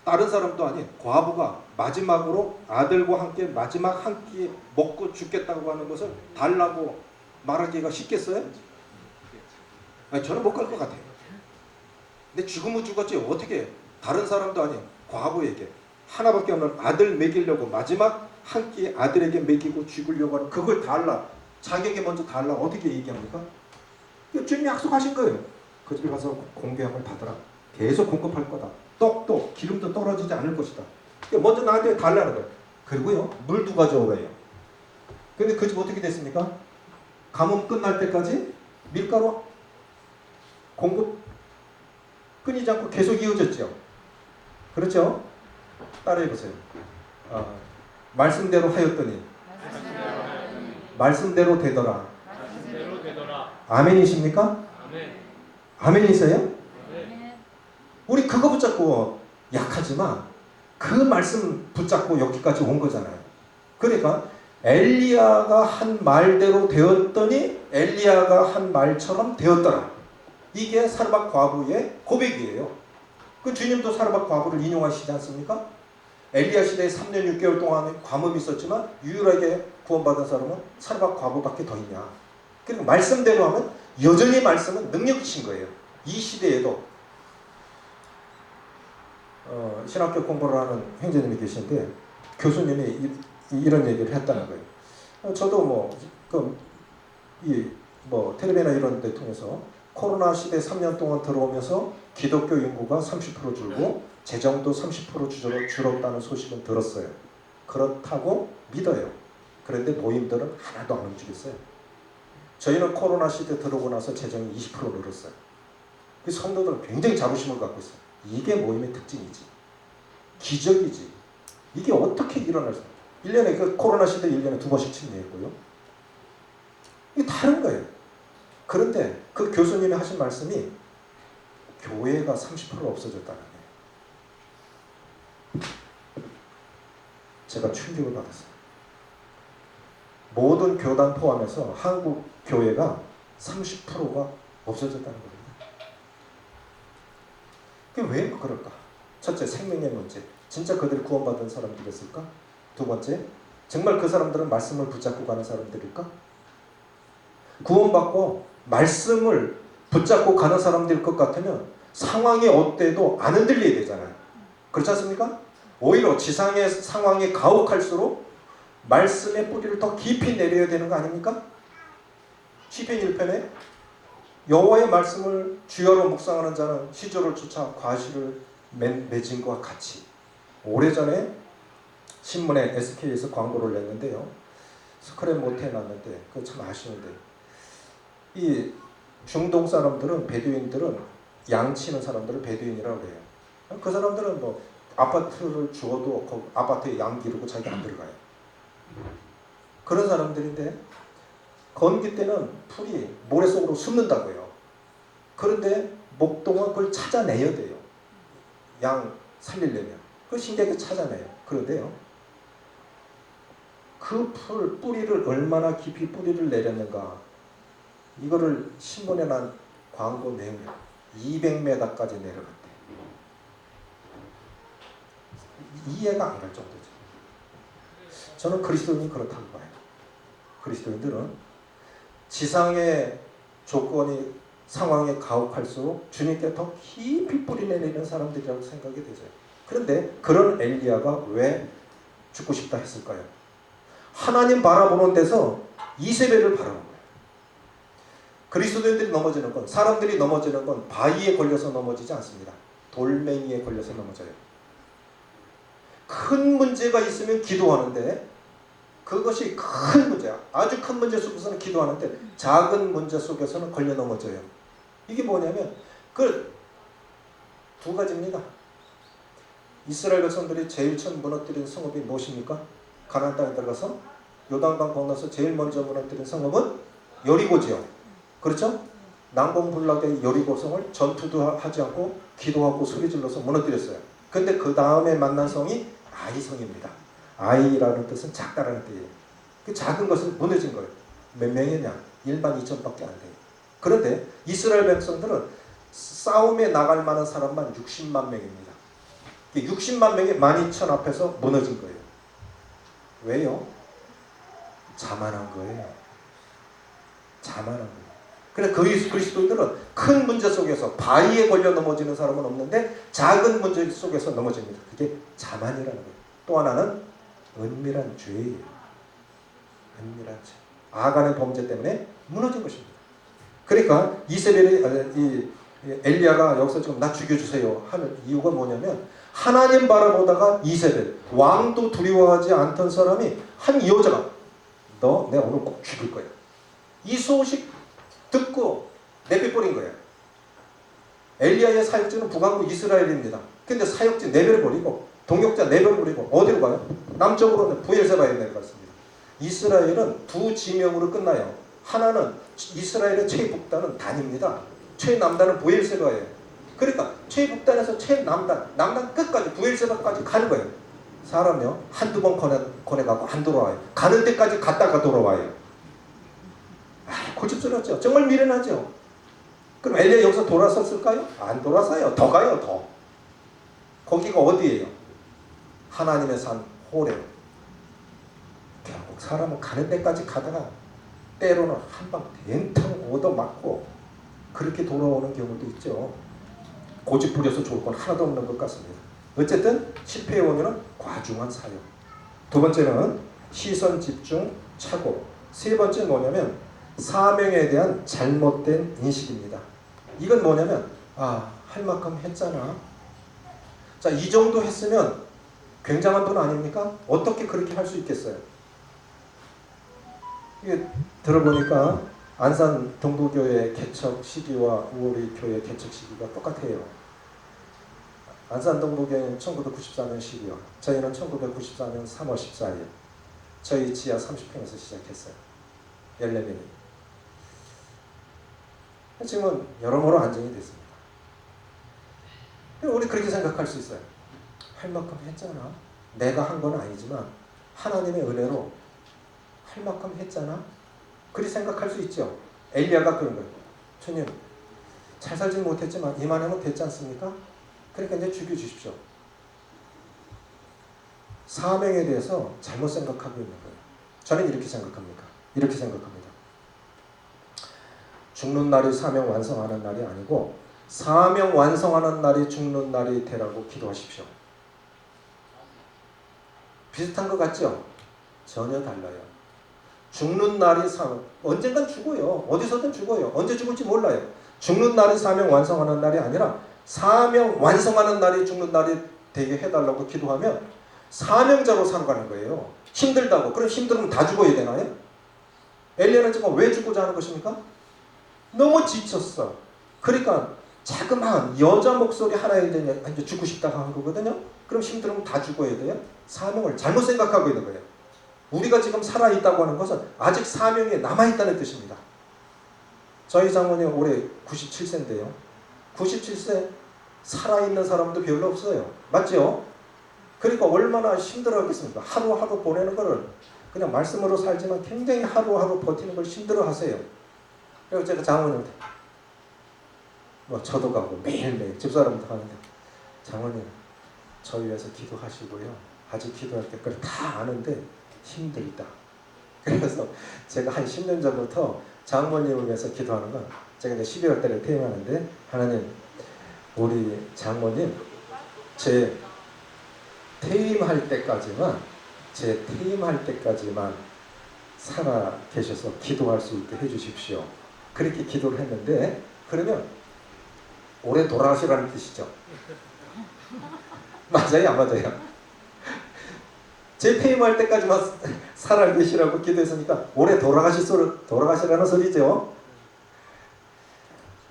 다른 사람도 아닌 과부가 마지막으로 아들과 함께 마지막 한 끼 먹고 죽겠다고 하는 것을 달라고 말하기가 쉽겠어요? 저는 못 갈 것 같아요. 근데 죽으면 죽었지 어떻게 다른 사람도 아닌 과부에게 하나밖에 없는 아들 먹이려고 마지막 한 끼 아들에게 먹이고 죽으려고 하는 그걸 달라. 자기에게 먼저 달라. 어떻게 얘기합니까? 주님이 약속하신 거예요. 그 집에 가서 공개함을 받으라. 계속 공급할 거다. 떡도 기름도 떨어지지 않을 것이다. 먼저 나한테 달라는 거예요. 그리고요 물도 가져오래요. 근데 그 집 어떻게 됐습니까? 가뭄 끝날 때까지 밀가루 공급 끊이지 않고 계속 이어졌죠. 그렇죠? 따라해보세요. 말씀대로 하였더니 말씀대로 되더라. 아멘이십니까? 아멘이세요? 우리 그거 붙잡고 약하지만 그 말씀 붙잡고 여기까지 온 거잖아요. 그러니까 엘리야가 한 말대로 되었더니 엘리야가 한 말처럼 되었더라. 이게 사르밧 과부의 고백이에요. 그 주님도 사르밧 과부를 인용하시지 않습니까? 엘리야 시대에 3년 6개월 동안 과문이 있었지만 유일하게 구원받은 사람은 사르밧 과부밖에 더 있냐. 그리고 말씀대로 하면 여전히 말씀은 능력이신 거예요. 이 시대에도 신학교 공부를 하는 형제님이 계신데 교수님이 이런 얘기를 했다는 거예요. 저도 텔레비나 이런 데 통해서 코로나 시대 3년 동안 들어오면서 기독교 인구가 30% 줄고 재정도 30% 줄었다는 소식은 들었어요. 그렇다고 믿어요. 그런데 모임들은 하나도 안 움직였어요. 저희는 코로나 시대 들어오고 나서 재정이 20% 늘었어요. 그 성도들은 굉장히 자부심을 갖고 있어요. 이게 모임의 특징이지. 기적이지. 이게 어떻게 일어날 수 있어요? 1년에 그 코로나 시대 1년에 2번씩 침례했고요. 이게 다른 거예요. 그런데 그 교수님이 하신 말씀이 교회가 30% 없어졌다는 거예요. 제가 충격을 받았어요. 모든 교단 포함해서 한국 교회가 30%가 없어졌다는 거예요. 그게 왜 그럴까? 첫째, 생명의 문제. 진짜 그들이 구원받은 사람들이었을까? 두 번째, 정말 그 사람들은 말씀을 붙잡고 가는 사람들일까? 구원받고 말씀을 붙잡고 가는 사람들일 것 같으면 상황이 어때도 안 흔들려야 되잖아요. 그렇지 않습니까? 오히려 지상의 상황이 가혹할수록 말씀의 뿌리를 더 깊이 내려야 되는 거 아닙니까? 시편 1편에 여호와의 말씀을 주야로 묵상하는 자는 시조를 쫓아 과실을 맺은 것과 같이. 오래전에 신문에 SK에서 광고를 냈는데요. 스크랩 못 해놨는데 그거 참 아쉬운데 이 중동 사람들은 베두인들은 양치는 사람들을 베두인이라고 해요. 그 사람들은 아파트를 주어도 그 아파트에 양 기르고 자기가 안 들어가요. 그런 사람들인데 건기 때는 풀이 모래 속으로 숨는다고요. 그런데 목동은 그걸 찾아내야 돼요. 양 살리려면. 그 신기하게 찾아내요. 그런데요, 그 뿌리를 얼마나 깊이 뿌리를 내렸는가, 이거를 신문에 난 광고 내용이 200m까지 내려갔대. 이해가 안 갈 정도죠. 저는 그리스도인이 그렇다고 봐요. 그리스도인들은 지상의 조건이 상황에 가혹할수록 주님께 더 깊이 뿌리 내리는 사람들이라고 생각이 되죠. 그런데 그런 엘리야가 왜 죽고 싶다 했을까요? 하나님 바라보는 데서 이세벨을 바라는 거예요. 그리스도인들이 넘어지는 건, 사람들이 넘어지는 건 바위에 걸려서 넘어지지 않습니다. 돌멩이에 걸려서 넘어져요. 큰 문제가 있으면 기도하는데, 그것이 큰 문제야. 아주 큰 문제 속에서는 기도하는데 작은 문제 속에서는 걸려 넘어져요. 이게 뭐냐면 그 두 가지입니다. 이스라엘 백성들이 제일 처음 무너뜨린 성읍이 무엇입니까? 가나안 땅에 들어가서 요단강 건너서 제일 먼저 무너뜨린 성읍은 여리고지요. 그렇죠? 난공불락의 여리고성을 전투도 하지 않고 기도하고 소리질러서 무너뜨렸어요. 근데 그 다음에 만난 성이 아이성입니다. 아이라는 뜻은 작다라는 뜻이에요. 그 작은 것은 무너진 거예요. 몇 명이냐? 1만 2천밖에 안 돼요. 그런데 이스라엘 백성들은 싸움에 나갈 만한 사람만 60만 명입니다. 60만 명이 12,000 앞에서 무너진 거예요. 왜요? 자만한 거예요. 자만한 거예요. 그래서 그리스도인들은 큰 문제 속에서 바위에 걸려 넘어지는 사람은 없는데 작은 문제 속에서 넘어집니다. 그게 자만이라는 거예요. 또 하나는 은밀한 죄예요. 은밀한 죄. 아간의 범죄 때문에 무너진 것입니다. 그러니까 이세벨이 엘리야가 여기서 지금 나 죽여주세요 하는 이유가 뭐냐면, 하나님 바라보다가 이세벨, 왕도 두려워하지 않던 사람이 한 여자가 너 내가 오늘 꼭 죽일 거야, 이 소식 듣고 내버려버린 거예요. 엘리야의 사역지는 북왕국 이스라엘입니다. 근데 사역지 내버려버리고 동역자 내버려버리고 어디로 가요? 남쪽으로는 부엘세바에 내려갔습니다. 이스라엘은 두 지명으로 끝나요. 하나는 이스라엘의 최북단은 단입니다. 최남단은 부엘세바예요. 그러니까 최북단에서 최남단 끝까지 부엘세바까지 가는 거예요. 사람이요 한두 번 권해가고 안 돌아와요. 가는 데까지 갔다가 돌아와요. 고집스럽죠. 정말 미련하죠. 그럼 엘리야 여기서 돌아섰을까요? 안 돌아서요. 더 가요. 더. 거기가 어디예요? 하나님의 산 호렙. 결국 사람은 가는 데까지 가다가 때로는 한방 된탕 얻어맞고 그렇게 돌아오는 경우도 있죠. 고집 부려서 좋을 건 하나도 없는 것 같습니다. 어쨌든 실패의 원인은 과중한 사역. 두 번째는 시선 집중 착오. 세 번째는 뭐냐면 사명에 대한 잘못된 인식입니다. 이건 뭐냐면 할 만큼 했잖아. 자, 이 정도 했으면 굉장한 분 아닙니까? 어떻게 그렇게 할 수 있겠어요? 이게 들어보니까 안산 동부교회 개척 시기와 우월리 교회 개척 시기가 똑같아요. 안산 동부교회는 1994년 12월, 저희는 1994년 3월 14일. 저희 지하 30평에서 시작했어요. 14명이. 지금은 여러모로 안정이 됐습니다. 우리 그렇게 생각할 수 있어요. 할 만큼 했잖아. 내가 한 건 아니지만 하나님의 은혜로 할 만큼 했잖아. 그렇게 생각할 수 있죠. 엘리야가 그런 거예요. 주님, 잘 살지는 못했지만 이만하면 됐지 않습니까? 그러니까 이제 죽여주십시오. 사명에 대해서 잘못 생각하고 있는 거예요. 저는 이렇게 생각합니다. 이렇게 생각합니다. 죽는 날이 사명 완성하는 날이 아니고 사명 완성하는 날이 죽는 날이 되라고 기도하십시오. 비슷한 것 같죠? 전혀 달라요. 죽는 날이 사명, 언젠간 죽어요. 어디서든 죽어요. 언제 죽을지 몰라요. 죽는 날이 사명 완성하는 날이 아니라 사명 완성하는 날이 죽는 날이 되게 해달라고 기도하면 사명자로 살아가는 거예요. 힘들다고. 그럼 힘들면 다 죽어야 되나요? 엘리야는 지금 왜 죽고자 하는 것입니까? 너무 지쳤어. 그러니까 자그마한 여자 목소리 하나에 이제 죽고 싶다고 한 거거든요. 그럼 힘들으면 다 죽어야 돼요. 사명을 잘못 생각하고 있는 거예요. 우리가 지금 살아있다고 하는 것은 아직 사명이 남아있다는 뜻입니다. 저희 장모님 올해 97세인데요. 97세 살아있는 사람도 별로 없어요. 맞죠? 그러니까 얼마나 힘들어하겠습니까? 하루하루 보내는 거를 그냥 말씀으로 살지만 굉장히 하루하루 버티는 걸 힘들어 하세요. 그리고 제가 장모님한테 저도 가고 매일매일 집사람도 가는데 장모님 저희 위해서 기도하시고요. 아직 기도할 때 그걸 다 아는데 힘들다. 그래서 제가 한 10년 전부터 장모님을 위해서 기도하는 건 제가 이제 12월 달에 퇴임하는데 하나님 우리 장모님 제 퇴임할 때까지만 살아 계셔서 기도할 수 있게 해주십시오. 그렇게 기도를 했는데 그러면 오래 돌아가시라는 뜻이죠. 맞아요? 안 맞아요? 제 퇴임할 때까지만 살아 계시라고 기도했으니까 오래 돌아가시라는 소리죠.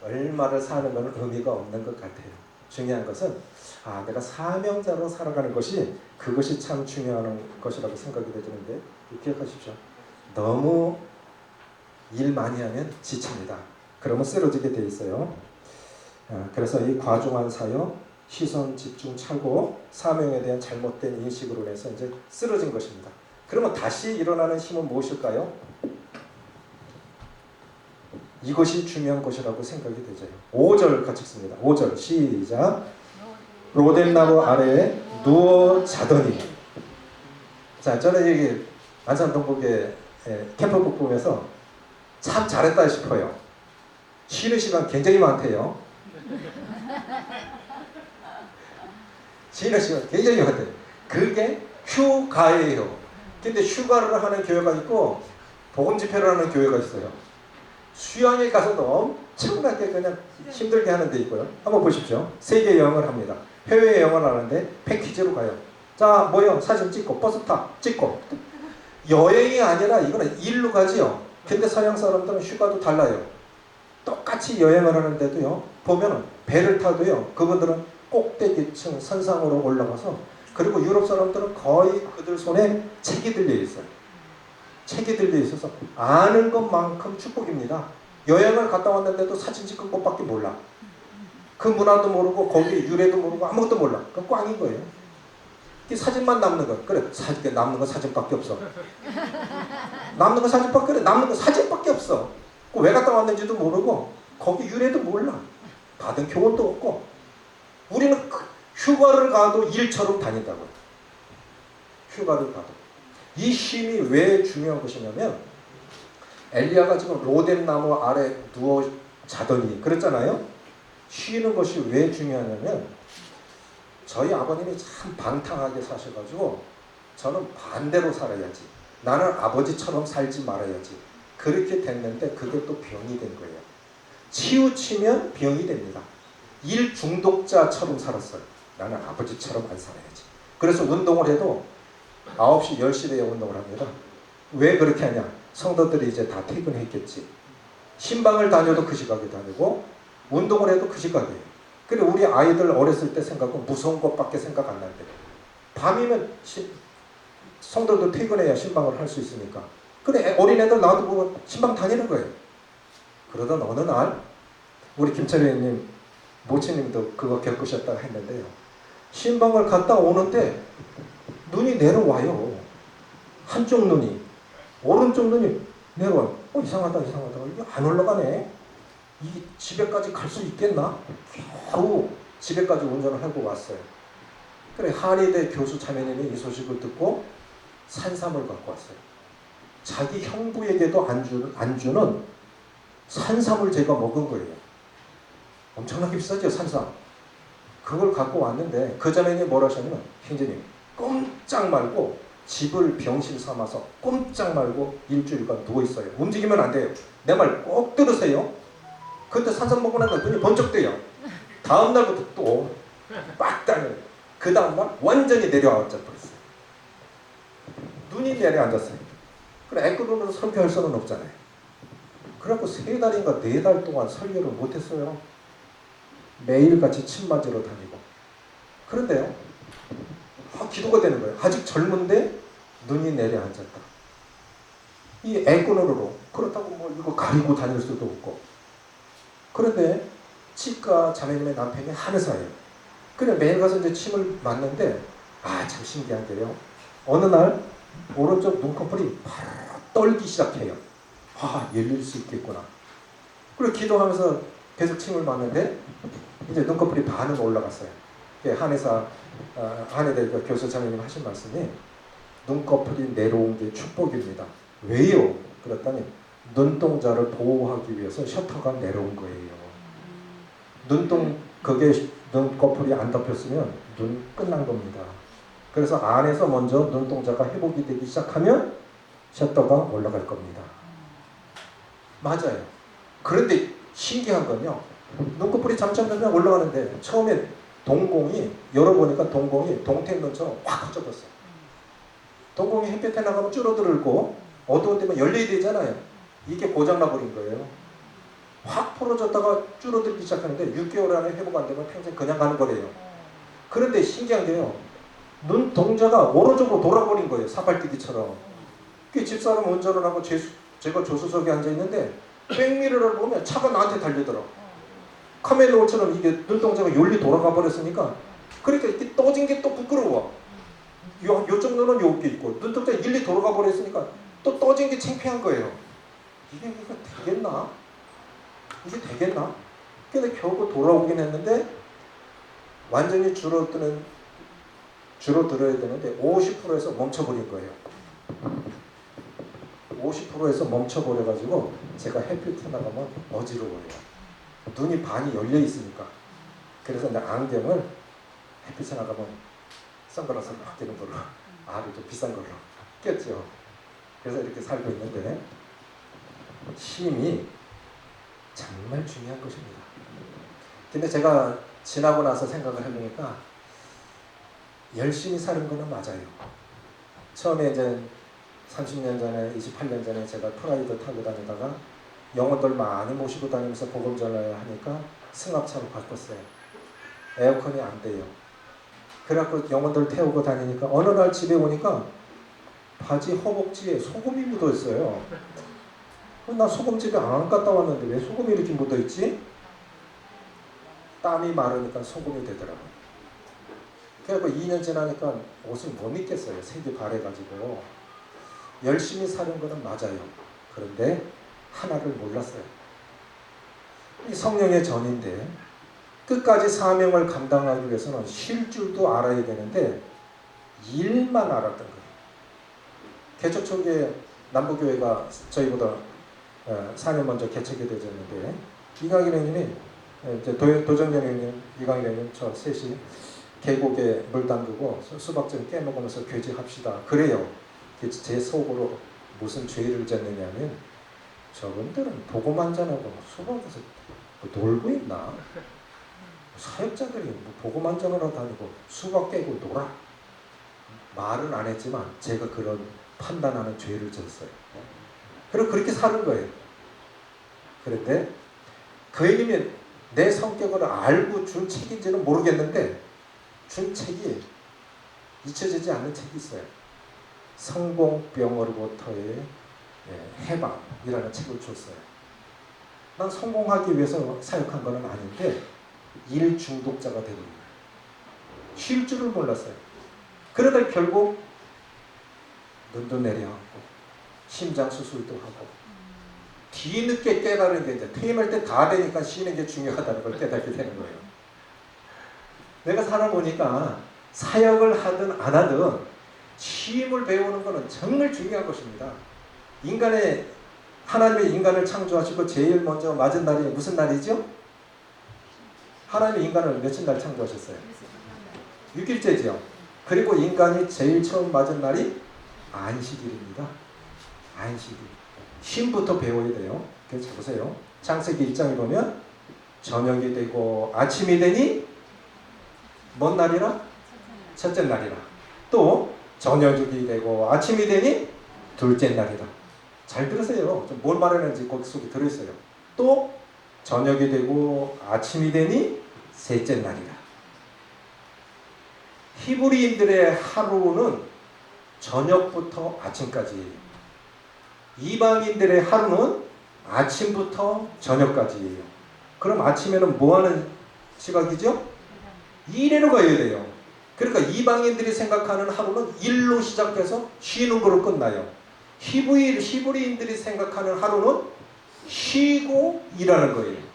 얼마를 사는 건 의미가 없는 것 같아요. 중요한 것은 내가 사명자로 살아가는 것이 그것이 참 중요한 것이라고 생각이 되는데 기억하십시오. 너무 일 많이 하면 지칩니다. 그러면 쓰러지게 돼 있어요. 그래서 이 과중한 사역, 시선 집중 착오, 사명에 대한 잘못된 인식으로 인해서 이제 쓰러진 것입니다. 그러면 다시 일어나는 힘은 무엇일까요? 이것이 중요한 것이라고 생각이 되죠. 5절 같이 읽습니다. 5절 시작. 로뎀나무 아래에 누워 자더니. 자, 저는 여기 안산 동북에 캠프 북부에서 참 잘했다 싶어요. 쉬는 시간 굉장히 많대요. 쉬는 시간 굉장히 많대요. 그게 휴가예요. 근데 휴가를 하는 교회가 있고 복음 집회를 하는 교회가 있어요. 수양에 가서도 엄청나게 그냥 힘들게 하는 데 있고요. 한번 보십시오. 세계 여행을 합니다. 해외 여행을 하는데 패키지로 가요. 자, 모여 사진 찍고 버스 타 찍고. 여행이 아니라 이거는 일로 가지요. 근데 서양 사람들은 휴가도 달라요. 똑같이 여행을 하는데도요. 보면은 배를 타도요. 그분들은 꼭대기층 선상으로 올라가서 그리고 유럽 사람들은 거의 그들 손에 책이 들려 있어요. 책이 들려 있어서 아는 것만큼 축복입니다. 여행을 갔다 왔는데도 사진 찍은 것밖에 몰라. 그 문화도 모르고 거기 유래도 모르고 아무것도 몰라. 그건 꽝인 거예요. 이 사진만 남는 거. 그래, 남는 거 사진밖에 없어. 남는 거 사진밖에 없어. 왜 갔다 왔는지도 모르고 거기 유래도 몰라. 받은 교훈도 없고. 우리는 휴가를 가도 일처럼 다닌다고요. 휴가를 가도. 이 쉼이 왜 중요한 것이냐면 엘리야가 지금 로뎀나무 아래 누워 자더니 그랬잖아요. 쉬는 것이 왜 중요하냐면 저희 아버님이 참 방탕하게 사셔가지고 저는 반대로 살아야지. 나는 아버지처럼 살지 말아야지. 그렇게 됐는데 그게 또 병이 된 거예요. 치우치면 병이 됩니다. 일 중독자처럼 살았어요. 나는 아버지처럼 안 살아야지. 그래서 운동을 해도 9시, 10시 대에 운동을 합니다. 왜 그렇게 하냐? 성도들이 이제 다 퇴근했겠지. 신방을 다녀도 그 시각에 다니고 운동을 해도 그 시각이에요. 그래 우리 아이들 어렸을 때 생각은 무서운 것밖에 생각 안 난대. 밤이면 성도들 퇴근해야 신방을 할 수 있으니까. 그래 어린애들 놔두고 신방 다니는 거예요. 그러던 어느 날 우리 김철희님 모친님도 그거 겪으셨다고 했는데요. 신방을 갔다 오는데 눈이 내려와요. 한쪽 눈이. 오른쪽 눈이 내려와요. 이상하다. 이게 안 올라가네. 이 집에까지 갈 수 있겠나? 겨우 집에까지 운전을 하고 왔어요. 그래 한의대 교수 자매님이 이 소식을 듣고 산삼을 갖고 왔어요. 자기 형부에게도 안 주는 산삼을 제가 먹은 거예요. 엄청나게 비싸죠 산삼. 그걸 갖고 왔는데 그 자매님이 뭐라 하셨냐면 형제님 꼼짝 말고 집을 병실 삼아서 꼼짝 말고 일주일간 누워있어요. 움직이면 안 돼요. 내 말 꼭 들으세요. 그때 산삼 먹고 나서 눈이 번쩍 뜨요. 다음 날부터 또 빡 따요. 그 다음 날 완전히 내려앉아 버렸어요. 눈이 내려앉았어요. 그래 애끄러로 설교할 수는 없잖아요. 그래갖고 3달인가 4달 동안 설교를 못했어요. 매일같이 침 맞으러 다니고. 그런데요, 기도가 되는 거예요. 아직 젊은데 눈이 내려앉았다. 이 애꾸너로 그렇다고 뭐 이거 가리고 다닐 수도 없고. 그런데 치과 자매님의 남편이 한의사예요. 그래 매일 가서 이제 침을 맞는데 참 신기한 게요. 어느 날 오른쪽 눈꺼풀이 바로 떨기 시작해요. 열릴 수 있겠구나. 그리고 기도하면서 계속 침을 맞는데 이제 눈꺼풀이 반은 올라갔어요. 한의사 한의대학교 교수 자매님 하신 말씀이 눈꺼풀이 내려온 게 축복입니다. 왜요? 그랬더니 눈동자를 보호하기 위해서 셔터가 내려온 거예요. 그게 눈꺼풀이 안 덮였으면 눈 끝난 겁니다. 그래서 안에서 먼저 눈동자가 회복이 되기 시작하면 셔터가 올라갈 겁니다. 맞아요. 그런데 신기한 건요. 눈꺼풀이 잠깐 올라가는데 처음에 동공이 열어보니까 동공이 동태눈처럼 확 커져버렸어요. 동공이 햇볕에 나가면 줄어들고 어두운 데면 열려야 되잖아요. 이게 고장나버린 거예요. 확 풀어졌다가 줄어들기 시작하는데 6개월 안에 회복 안 되면 평생 그냥 가는 거래요. 그런데 신기한 게요. 눈동자가 오른쪽으로 돌아버린 거예요. 사팔뛰기처럼. 집사람 운전을 하고 제가 조수석에 앉아있는데 백미러를 보면 차가 나한테 달리더라고. 카멜레온처럼 이게 눈동자가 열리 돌아가 버렸으니까 그러니까 이렇게 떠진 게 또 부끄러워. 요 정도는 요게 있고 눈동자 일리 돌아가 버렸으니까 또 떠진 게 창피한 거예요. 이게 되겠나? 이게 되겠나? 근데 결국 돌아오긴 했는데 완전히 줄어들어야 되는데 50%에서 멈춰버린 거예요. 50%에서 멈춰버려가지고 제가 햇빛에 나가면 어지러워요. 눈이 반이 열려 있으니까. 그래서 내 안경을 햇빛에 나가면 선글라스를 아끼는 걸로 아주 좀 비싼 걸로 꼈죠. 그래서 이렇게 살고 있는데 쉼이 정말 중요한 것입니다. 근데 제가 지나고 나서 생각을 해보니까 열심히 사는 거는 맞아요. 처음에 이제 30년 전에 28년 전에 제가 프라이드 타고 다니다가 영혼들 많이 모시고 다니면서 복음 전하려 하니까 승합차로 바꿨어요. 에어컨이 안 돼요. 그래갖고 영혼들 태우고 다니니까 어느 날 집에 오니까 바지 허벅지에 소금이 묻어 있어요. 나 소금집에 안 갔다 왔는데 왜 소금이 이렇게 묻어 있지? 땀이 마르니까 소금이 되더라고요. 그래갖고 2년 지나니까 옷을 못 입겠어요. 색이 바래가지고. 열심히 사는 거는 맞아요. 그런데 하나를 몰랐어요. 이 성령의 전인데 끝까지 사명을 감당하기 위해서는 쉴 줄도 알아야 되는데 일만 알았던 거예요. 개척 초기에 남부교회가 저희보다 4년 먼저 개척이 되었는데 이광일 형님이 도정경 형님, 이광일 형님 저 셋이 계곡에 물 담그고 수박 좀 깨먹으면서 교제합시다. 그래요. 제 속으로 무슨 죄를 졌느냐면 저분들은 복음만 전하고 수박에서 뭐 놀고 있나? 사역자들이 뭐 복음만 전하러 다니고 수박 깨고 놀아? 말은 안 했지만 제가 그런 판단하는 죄를 졌어요. 그리고 그렇게 사는 거예요. 그런데 그 얘기는 내 성격을 알고 준 책인지는 모르겠는데 준 책이 잊혀지지 않는 책이 있어요. 성공병으로부터의 해방이라는 책을 줬어요. 난 성공하기 위해서 사역한 건 아닌데 일 중독자가 되는 거예요. 쉴 줄을 몰랐어요. 그러다 결국 눈도 내려앉고 심장 수술도 하고 뒤늦게 깨달은 게 이제 퇴임할 때 다 되니까 쉬는 게 중요하다는 걸 깨닫게 되는 거예요. 내가 살아보니까 사역을 하든 안 하든 쉼을 배우는 것은 정말 중요한 것입니다. 하나님의 인간을 창조하시고 제일 먼저 맞은 날이 무슨 날이죠? 하나님의 인간을 며칠 날 창조하셨어요? 6일째죠. 그리고 인간이 제일 처음 맞은 날이 안식일입니다. 안식일. 쉼부터 배워야 돼요. 그래서 보세요. 창세기 1장에 보면 저녁이 되고 아침이 되니 뭔 날이라? 첫째 날이라. 또 저녁이 되고 아침이 되니 둘째 날이라. 잘 들으세요. 좀 뭘 말하는지 거기 속에 들어있어요. 또 저녁이 되고 아침이 되니 셋째 날이라. 히브리인들의 하루는 저녁부터 아침까지예요. 이방인들의 하루는 아침부터 저녁까지예요. 그럼 아침에는 뭐 하는 시각이죠? 일하러 가야 돼요. 그러니까 이방인들이 생각하는 하루는 일로 시작해서 쉬는 거로 끝나요. 히브리인들이 생각하는 하루는 쉬고 일하는 거예요.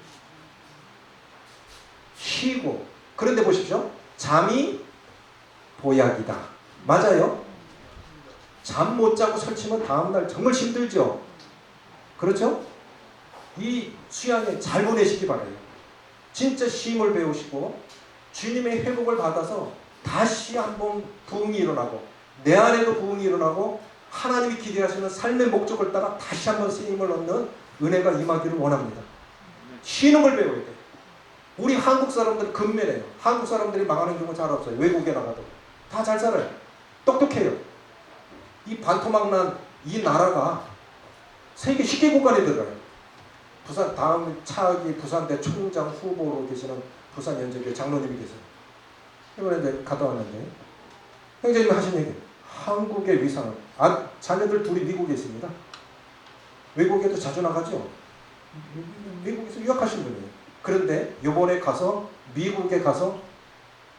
쉬고. 그런데 보십시오. 잠이 보약이다. 맞아요? 잠 못 자고 설치면 다음날 정말 힘들죠? 그렇죠? 이 수양에 잘 보내시기 바라요. 진짜 쉼을 배우시고 주님의 회복을 받아서 다시 한번 부흥이 일어나고 내 안에도 부흥이 일어나고 하나님이 기대하시는 삶의 목적을 따라 다시 한번 쓰임을 얻는 은혜가 임하기를 원합니다. 쉬는 걸 배워야 돼요. 우리 한국 사람들 근면해요. 한국 사람들이 망하는 경우 잘 없어요. 외국에 나가도 다 잘 살아요. 똑똑해요. 이 반토막난 이 나라가 세계 10개국간에 들어가요. 부산 다음 차기 부산대 총장 후보로 계시는 부산 연재교회 장로님이 계세요. 이번에 이제 갔다 왔는데 형제님이 하신 얘기, 한국의 위상은 자녀들 둘이 미국에 있습니다. 외국에도 자주 나가죠. 미국에서 유학하신 분이에요. 그런데 이번에 가서 미국에 가서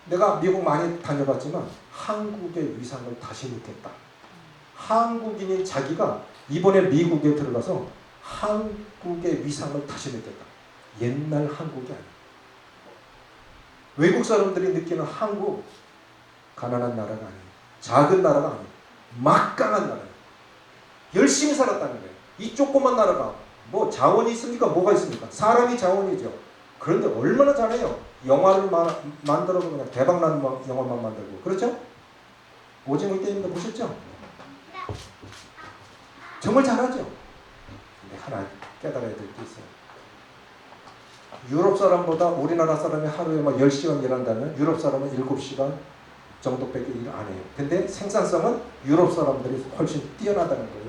내가 미국 많이 다녀봤지만 한국의 위상을 다시 느꼈다. 한국인인 자기가 이번에 미국에 들어가서 한국의 위상을 다시 느꼈다. 옛날 한국이 아니야. 외국 사람들이 느끼는 한국, 가난한 나라가 아니에요. 작은 나라가 아니에요. 막강한 나라예요. 열심히 살았다는 거예요. 이 조그만 나라가 뭐 자원이 있습니까? 뭐가 있습니까? 사람이 자원이죠. 그런데 얼마나 잘해요. 영화를 만들어서 그냥 대박나는 영화만 만들고. 그렇죠? 오징어 게임도 보셨죠? 정말 잘하죠? 근데 하나 깨달아야 될 게 있어요. 유럽 사람보다 우리나라 사람이 하루에 막 10시간 일한다면 유럽 사람은 7시간 정도밖에 일 안 해요. 근데 생산성은 유럽 사람들이 훨씬 뛰어나다는 거예요.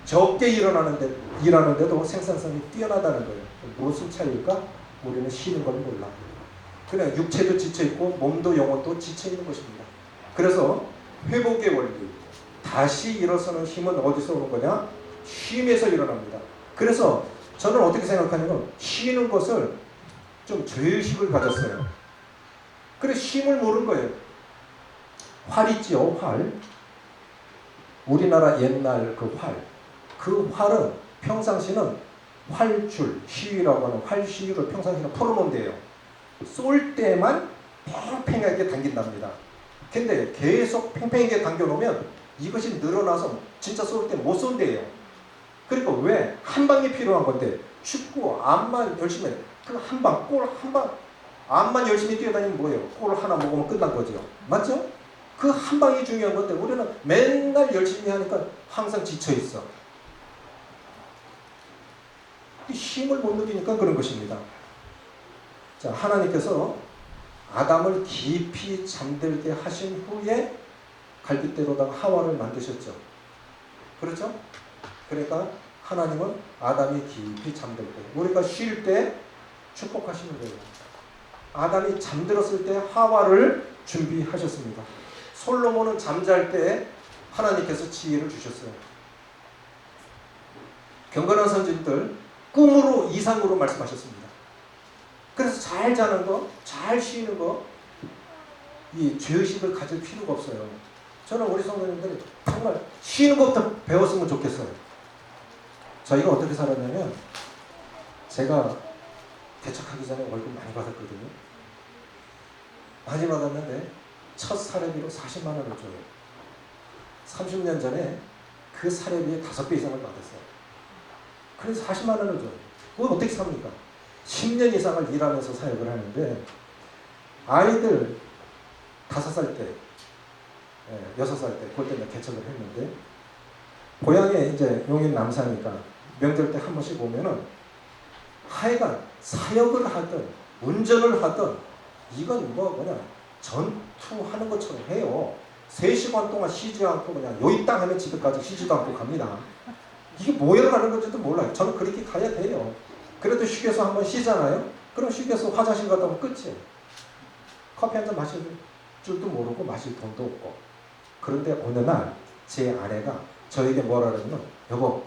적게 일하는데도 생산성이 뛰어나다는 거예요. 무슨 차이일까? 우리는 쉬는 걸 몰라. 그냥 육체도 지쳐있고 몸도 영혼도 지쳐있는 것입니다. 그래서 회복의 원리, 다시 일어서는 힘은 어디서 오는 거냐? 쉼에서 일어납니다. 그래서 저는 어떻게 생각하냐면 쉬는 것을 좀 죄의식을 가졌어요. 그래서 쉼을 모르는 거예요. 활 있지요, 활. 우리나라 옛날 그 활. 그 활은 평상시는 활줄, 시위라고 하는 활시위를 평상시는 풀어놓은대요. 쏠 때만 팽팽하게 당긴답니다. 근데 계속 팽팽하게 당겨놓으면 이것이 늘어나서 진짜 쏠 때 못 쏜대요. 그러니까 왜? 한 방이 필요한 건데 축구 암만 열심히 해. 그 한 방, 골 한 방 암만 열심히 뛰어다니면 뭐예요? 골 하나 먹으면 끝난 거죠. 맞죠? 그 한 방이 중요한 건데 우리는 맨날 열심히 하니까 항상 지쳐있어. 힘을 못 느끼니까 그런 것입니다. 자, 하나님께서 아담을 깊이 잠들게 하신 후에 갈빗대로다가 하와를 만드셨죠. 그렇죠? 그러니까 하나님은 아담이 깊이 잠들 때, 우리가 쉴 때 축복하시는 거예요. 아담이 잠들었을 때 하와를 준비하셨습니다. 솔로몬은 잠잘 때 하나님께서 지혜를 주셨어요. 경건한 선지들 꿈으로 이상으로 말씀하셨습니다. 그래서 잘 자는 거, 잘 쉬는 거, 이 죄의식을 가질 필요가 없어요. 저는 우리 성도님들이 정말 쉬는 것부터 배웠으면 좋겠어요. 저희가 어떻게 살았냐면 제가 개척하기 전에 월급 많이 받았거든요. 많이 받았는데 첫 사례비로 40만 원을 줘요. 30년 전에 그 사례비의 5배 이상을 받았어요. 그래서 40만 원을 줘요. 그걸 어떻게 삽니까? 10년 이상을 일하면서 사역을 하는데 아이들 5살 때, 6살 때 그때 내가 개척을 했는데 고향에 이제 용인 남사니까 명절 때 한 번씩 오면은 하여간 사역을 하든 운전을 하든 이건 뭐냐 전투하는 것처럼 해요. 3시간 동안 쉬지 않고 그냥 여기 땅 하면 집에까지 쉬지도 않고 갑니다. 이게 뭐 일어나는 건지도 몰라요. 저는 그렇게 가야 돼요. 그래도 휴게소 한번 쉬잖아요. 그럼 쉬겠어. 화장실 갔다 오면 끝이에요. 커피 한 잔 마실 줄도 모르고 마실 돈도 없고. 그런데 어느 날 제 아내가 저에게 뭐라 그러냐면, 여보,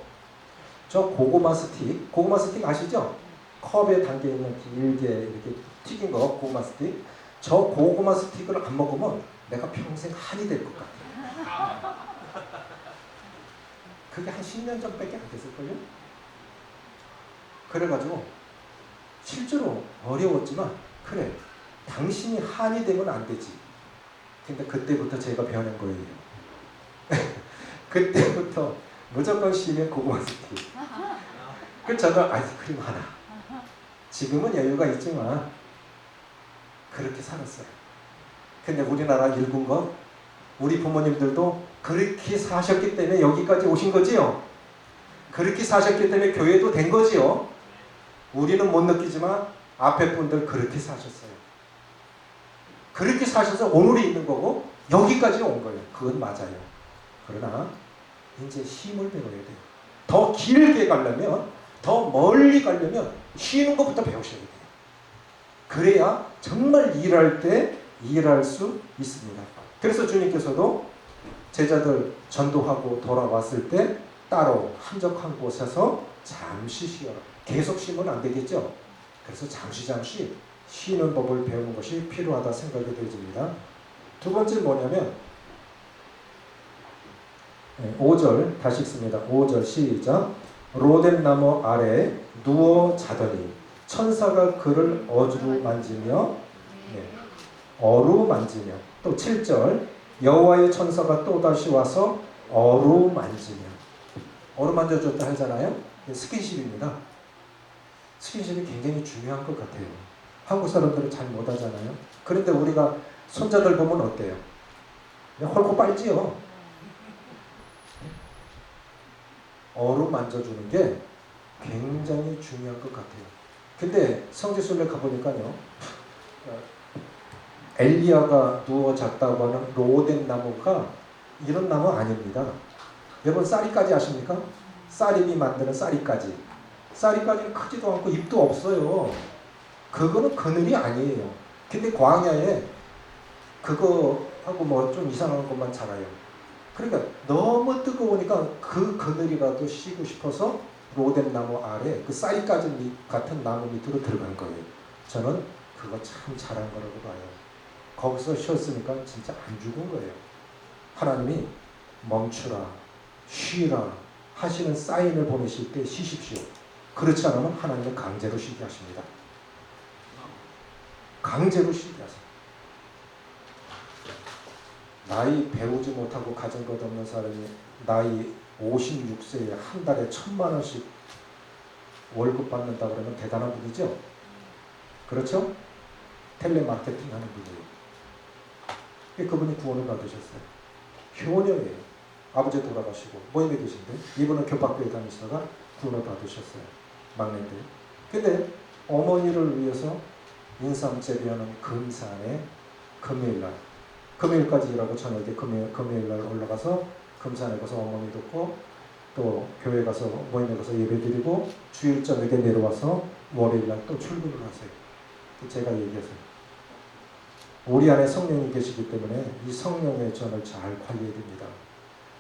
저 고구마 스틱 아시죠? 컵에 담겨있는 길게 이렇게 튀긴 거, 고구마 스틱. 저 고구마 스틱을 안 먹으면 내가 평생 한이 될 것 같아. 그게 한 10년 전밖에 안 됐을걸요? 그래가지고 실제로 어려웠지만, 그래, 당신이 한이 되면 안 되지. 근데 그때부터 제가 변한 거예요. 그때부터 무조건 쉬면 고구마 스틱. 그 저는 아이스크림 하나. 지금은 여유가 있지만 그렇게 살았어요. 근데 우리나라 일군 것, 우리 부모님들도 그렇게 사셨기 때문에 여기까지 오신 거지요. 그렇게 사셨기 때문에 교회도 된 거지요. 우리는 못 느끼지만 앞에 분들 그렇게 사셨어요. 그렇게 사셔서 오늘이 있는 거고 여기까지 온 거예요. 그건 맞아요. 그러나 이제 힘을 배워야 돼요. 더 길게 가려면, 더 멀리 가려면 쉬는 것부터 배우셔야 돼요. 그래야 정말 일할 때 일할 수 있습니다. 그래서 주님께서도 제자들 전도하고 돌아왔을 때 따로 한적한 곳에서 잠시 쉬어라. 계속 쉬면 안 되겠죠. 그래서 잠시 쉬는 법을 배우는 것이 필요하다 생각이 되어집니다. 두 번째 뭐냐면 5절 다시 읽습니다. 5절 시작. 로뎀 나무 아래 누워 자더니 천사가 그를 어루만지며 어루만지며, 또 7절 여호와의 천사가 또다시 와서 어루만지며. 어루만져줬다 하잖아요. 스킨십입니다. 스킨십이 굉장히 중요한 것 같아요. 한국 사람들은 잘 못하잖아요. 그런데 우리가 손자들 보면 어때요? 그냥 헐고 빨지요. 어루만져주는 게 굉장히 중요한 것 같아요. 근데 성지순례 가보니까요, 엘리야가 누워 잤다고 하는 로뎀 나무가 이런 나무 아닙니다. 여러분 쌀이까지 아십니까? 쌀잎이 만드는 쌀이까지. 쌀이까지는 크지도 않고 잎도 없어요. 그거는 그늘이 아니에요. 근데 광야에 그거하고 뭐 좀 이상한 것만 자라요. 그러니까 너무 뜨거우니까 그 그늘이라도 쉬고 싶어서 로뎀 나무 아래 그 쌀이까지 같은 나무 밑으로 들어간 거예요. 저는 그거 참 잘한 거라고 봐요. 거기서 쉬었으니까 진짜 안 죽은 거예요. 하나님이 멈추라, 쉬라 하시는 사인을 보내실 때 쉬십시오. 그렇지 않으면 하나님은 강제로 쉬게 하십니다. 강제로 쉬게 하세요. 나이 배우지 못하고 가진 것 없는 사람이 나이 56세에 한 달에 1,000만 원씩 월급 받는다 그러면 대단한 분이죠. 그렇죠? 텔레마케팅 하는 분이에요. 그분이 구원을 받으셨어요. 효녀예요. 아버지 돌아가시고 모임에 계신데 이분은 교박교회 다니시다가 구원을 받으셨어요. 막내인데. 근데 어머니를 위해서 인삼재배하는 금산에 금요일까지 일하고 저녁에 금요일날 올라가서 금산에 가서 어머니 돕고 또 교회 가서 모임에 가서 예배드리고 주일 저녁에 내려와서 월요일날 또 출근을 하세요. 제가 얘기했어요. 우리 안에 성령이 계시기 때문에 이 성령의 전을 잘 관리해야 됩니다.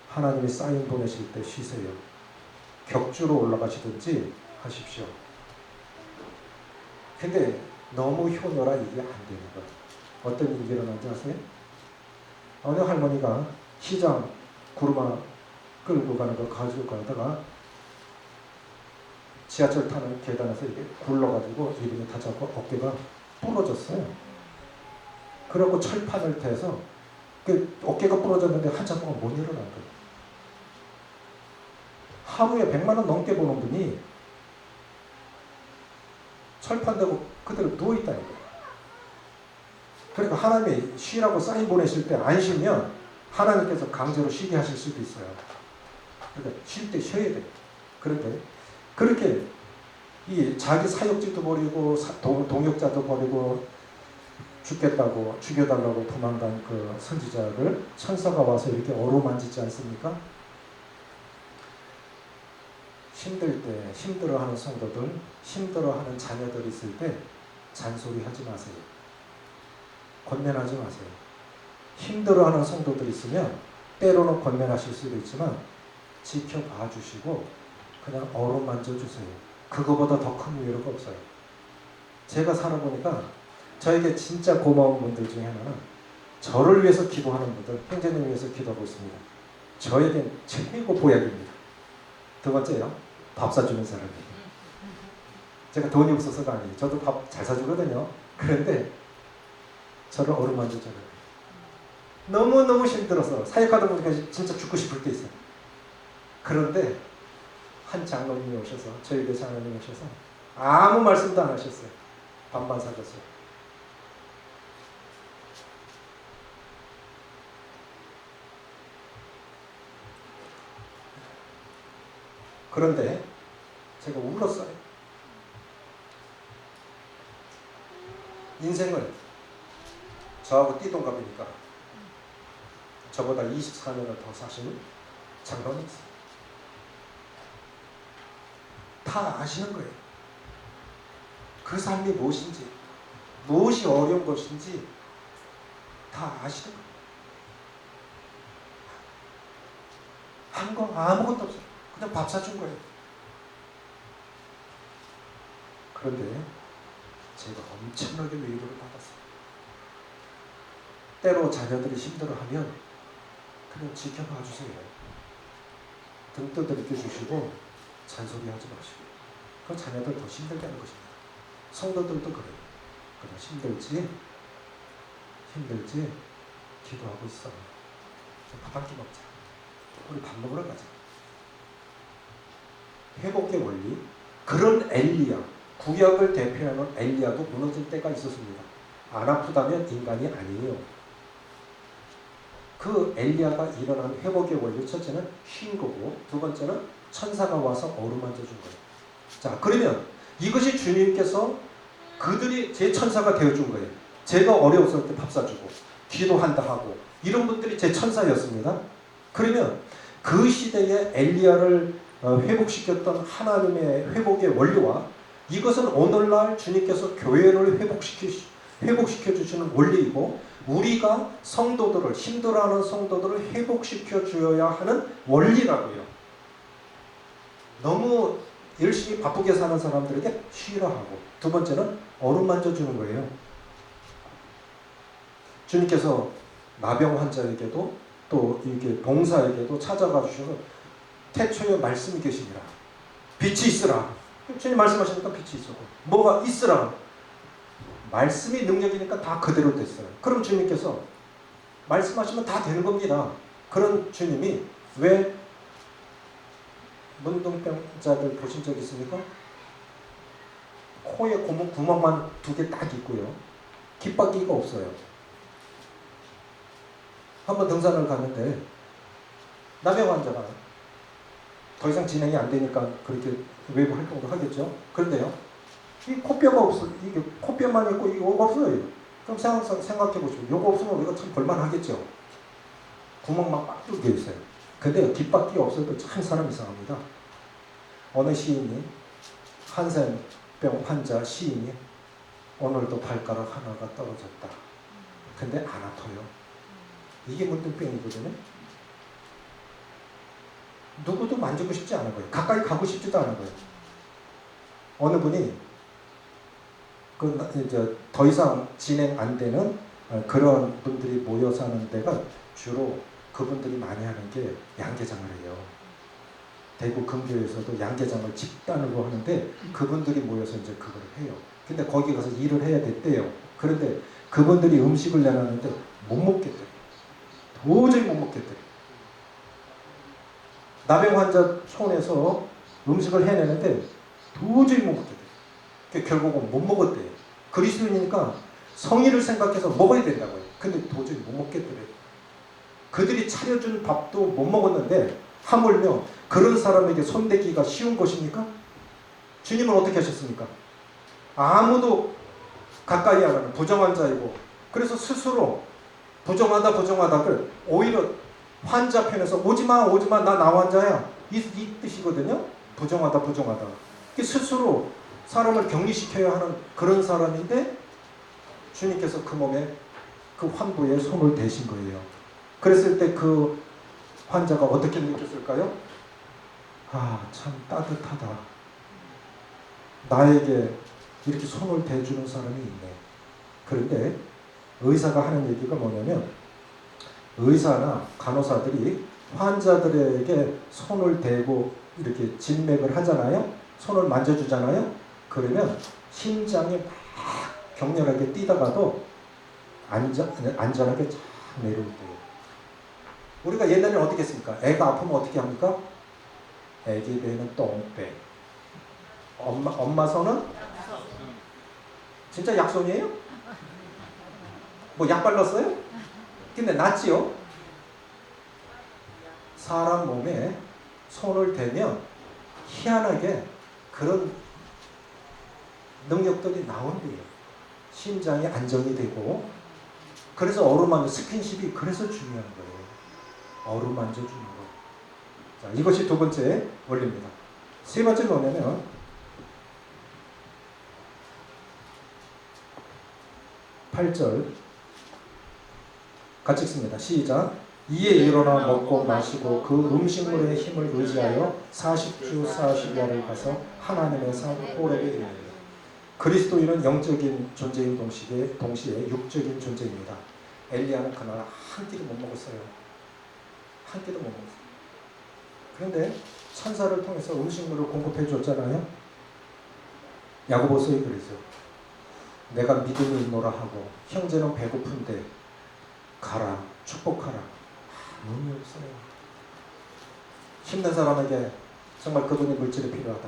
하나님이 사인 보내실 때 쉬세요. 격주로 올라가시든지 하십시오. 근데 너무 효녀라 이게 안 되는 거예요. 어떤 일이 일어난지 아세요? 어느 할머니가 시장 구르마 끌고 가는 걸 가지고 가다가 지하철 타는 계단에서 이렇게 굴러가지고 이름이 다 잡고 어깨가 부러졌어요. 그리고 철판을 대서 그 어깨가 부러졌는데 한참 동안 못 일어난 거예요. 하루에 100만 원 넘게 버는 분이 철판 대고 그대로 누워있다는 거예요. 그러니까 하나님이 쉬라고 사인 보내실 때 안 쉬면 하나님께서 강제로 쉬게 하실 수도 있어요. 그러니까 쉴 때 쉬어야 돼요. 그런데 그렇게 이 자기 사역지도 버리고 동역자도 버리고 죽겠다고 죽여달라고 도망간 그 선지자를 천사가 와서 이렇게 어루만지지 않습니까? 힘들 때 힘들어하는 성도들, 힘들어하는 자녀들이 있을 때 잔소리하지 마세요. 권면하지 마세요. 힘들어하는 성도들 있으면 때로는 권면하실 수도 있지만 지켜봐 주시고 그냥 어루만져 주세요. 그거보다 더 큰 위로가 없어요. 제가 살아보니까 저에게 진짜 고마운 분들 중에 하나는 저를 위해서 기도하는 분들, 형제님 위해서 기도하고 있습니다. 저에겐 최고 보약입니다. 두 번째요, 밥 사주는 사람이에요. 제가 돈이 없어서가 아니에요. 저도 밥 잘 사주거든요. 그런데 저를 어루만져줘요. 너무너무 힘들어서 사역하다 보니까 진짜 죽고 싶을 때 있어요. 그런데 한 장로님이 오셔서, 저희 교회 장로님이 오셔서 아무 말씀도 안 하셨어요. 밥만 사줬어요. 그런데 제가 울었어요. 인생을 저하고 띠동갑이니까 저보다 24년을 더 사시는 장로님 있어요. 다 아시는 거예요. 그 삶이 무엇인지, 무엇이 어려운 것인지 다 아시는 거예요. 한 거 아무것도 없어요. 그냥 밥 사준 거예요. 그런데 제가 엄청나게 위로를 받았어요. 때로 자녀들이 힘들어하면 그냥 지켜봐 주세요. 등 두드려 주시고 잔소리하지 마시고. 그 자녀들 더 힘들게 하는 것입니다. 성도들도 그래요. 그냥 힘들지 기도하고 있어. 밥 한 끼 먹자. 우리 밥 먹으러 가자. 회복의 원리. 그런 엘리야, 구약을 대표하는 엘리야도 무너질 때가 있었습니다. 안 아프다면 인간이 아니에요. 그 엘리야가 일어난 회복의 원리, 첫째는 쉰 거고, 두 번째는 천사가 와서 어루만져 준 거예요. 자, 그러면 이것이 주님께서 그들이 제 천사가 되어준 거예요. 제가 어려웠을 때 밥 사주고 기도한다 하고 이런 분들이 제 천사였습니다. 그러면 그 시대에 엘리야를 회복시켰던 하나님의 회복의 원리와 이것은 오늘날 주님께서 교회를 회복시켜 주시는 원리이고, 우리가 성도들을, 힘들어하는 성도들을 회복시켜 주어야 하는 원리라고요. 너무 열심히 바쁘게 사는 사람들에게 쉬라 하고, 두 번째는 어루만져 주는 거예요. 주님께서 나병 환자에게도 또 이게 봉사에게도 찾아가 주셔서 태초에 말씀이 계시니라. 빛이 있으라. 주님 말씀하시니까 빛이 있었고, 뭐가 있으라. 말씀이 능력이니까 다 그대로 됐어요. 그럼 주님께서 말씀하시면 다 되는 겁니다. 그런 주님이 왜 문둥병자들 보신 적 있습니까? 코에 구멍만 2개 딱 있고요. 깃바퀴가 없어요. 한번 등산을 갔는데 나병 환자가 더 이상 진행이 안 되니까 그렇게 외부 활동도 하겠죠. 그런데요, 이 코뼈가 없어. 이게 코뼈만 있고 이거 없어요. 그럼 생각해 보시면 이거 없으면 우리가 참 볼만하겠죠. 구멍만 꽉 뚫려 있어요. 근데 깃바퀴 없어도 참 사람 이상합니다. 어느 시인이, 한센병 환자 시인이 오늘도 발가락 하나가 떨어졌다. 근데 안 아파요. 이게 문둥병이거든요. 누구도 만지고 싶지 않은 거예요. 가까이 가고 싶지도 않은 거예요. 어느 분이 이제 더 이상 진행 안 되는 그런 분들이 모여 사는 데가 주로 그분들이 많이 하는 게 양계장을 해요. 대구 금교에서도 양계장을 집단으로 하는데 그분들이 모여서 이제 그걸 해요. 근데 거기 가서 일을 해야 됐대요. 그런데 그분들이 음식을 내놨는데 못 먹겠대요. 도저히 못 먹겠대요. 나병 환자 손에서 음식을 해내는데 도저히 못 먹겠대요. 결국은 못 먹었대요. 그리스도인이니까 성의를 생각해서 먹어야 된다고요. 근데 도저히 못 먹겠더래요. 그들이 차려준 밥도 못 먹었는데 하물며 그런 사람에게 손대기가 쉬운 것입니까? 주님은 어떻게 하셨습니까? 아무도 가까이 안 하는 부정한 자이고, 그래서 스스로 부정하다를 오히려 환자 편에서 오지마 나 환자야 이 뜻이거든요. 부정하다 스스로 사람을 격리시켜야 하는 그런 사람인데 주님께서 그 몸에 그 환부에 손을 대신 거예요. 그랬을 때 그 환자가 어떻게 느꼈을까요? 아, 참 따뜻하다. 나에게 이렇게 손을 대주는 사람이 있네. 그런데 의사가 하는 얘기가 뭐냐면 의사나 간호사들이 환자들에게 손을 대고 이렇게 진맥을 하잖아요. 손을 만져주잖아요. 그러면 심장이 막 격렬하게 뛰다가도 안전하게 쫙 내려올 거예요. 우리가 옛날에는 어떻게 했습니까? 애가 아프면 어떻게 합니까? 애기 배는 똥배. 엄마 손은 진짜 약손이에요? 뭐 약 발랐어요? 근데 낫지요? 사람 몸에 손을 대면 희한하게 그런 능력들이 나온대요. 심장이 안정이 되고. 그래서 어루만져 스킨십이 그래서 중요한 거예요. 어루만져 주는 거. 자, 이것이 두 번째 원리입니다. 세 번째 뭐냐면 8절 같이 읽습니다. 시작. 이에 일어나 먹고 마시고 그 음식물의 힘을 의지하여 40주 40야를 가서 하나님의 산 호렙에 이르니라. 그리스도인은 영적인 존재인 동시에 육적인 존재입니다. 엘리야는 그날 한 끼도 못 먹었어요. 한 끼도 못 먹었어요. 그런데 천사를 통해서 음식물을 공급해 줬잖아요. 야고보서에 그랬어요. 내가 믿음이 있노라 하고 형제는 배고픈데 가라 축복하라. 의미 없어요. 힘든 사람에게 정말 그분의 물질이 필요하다.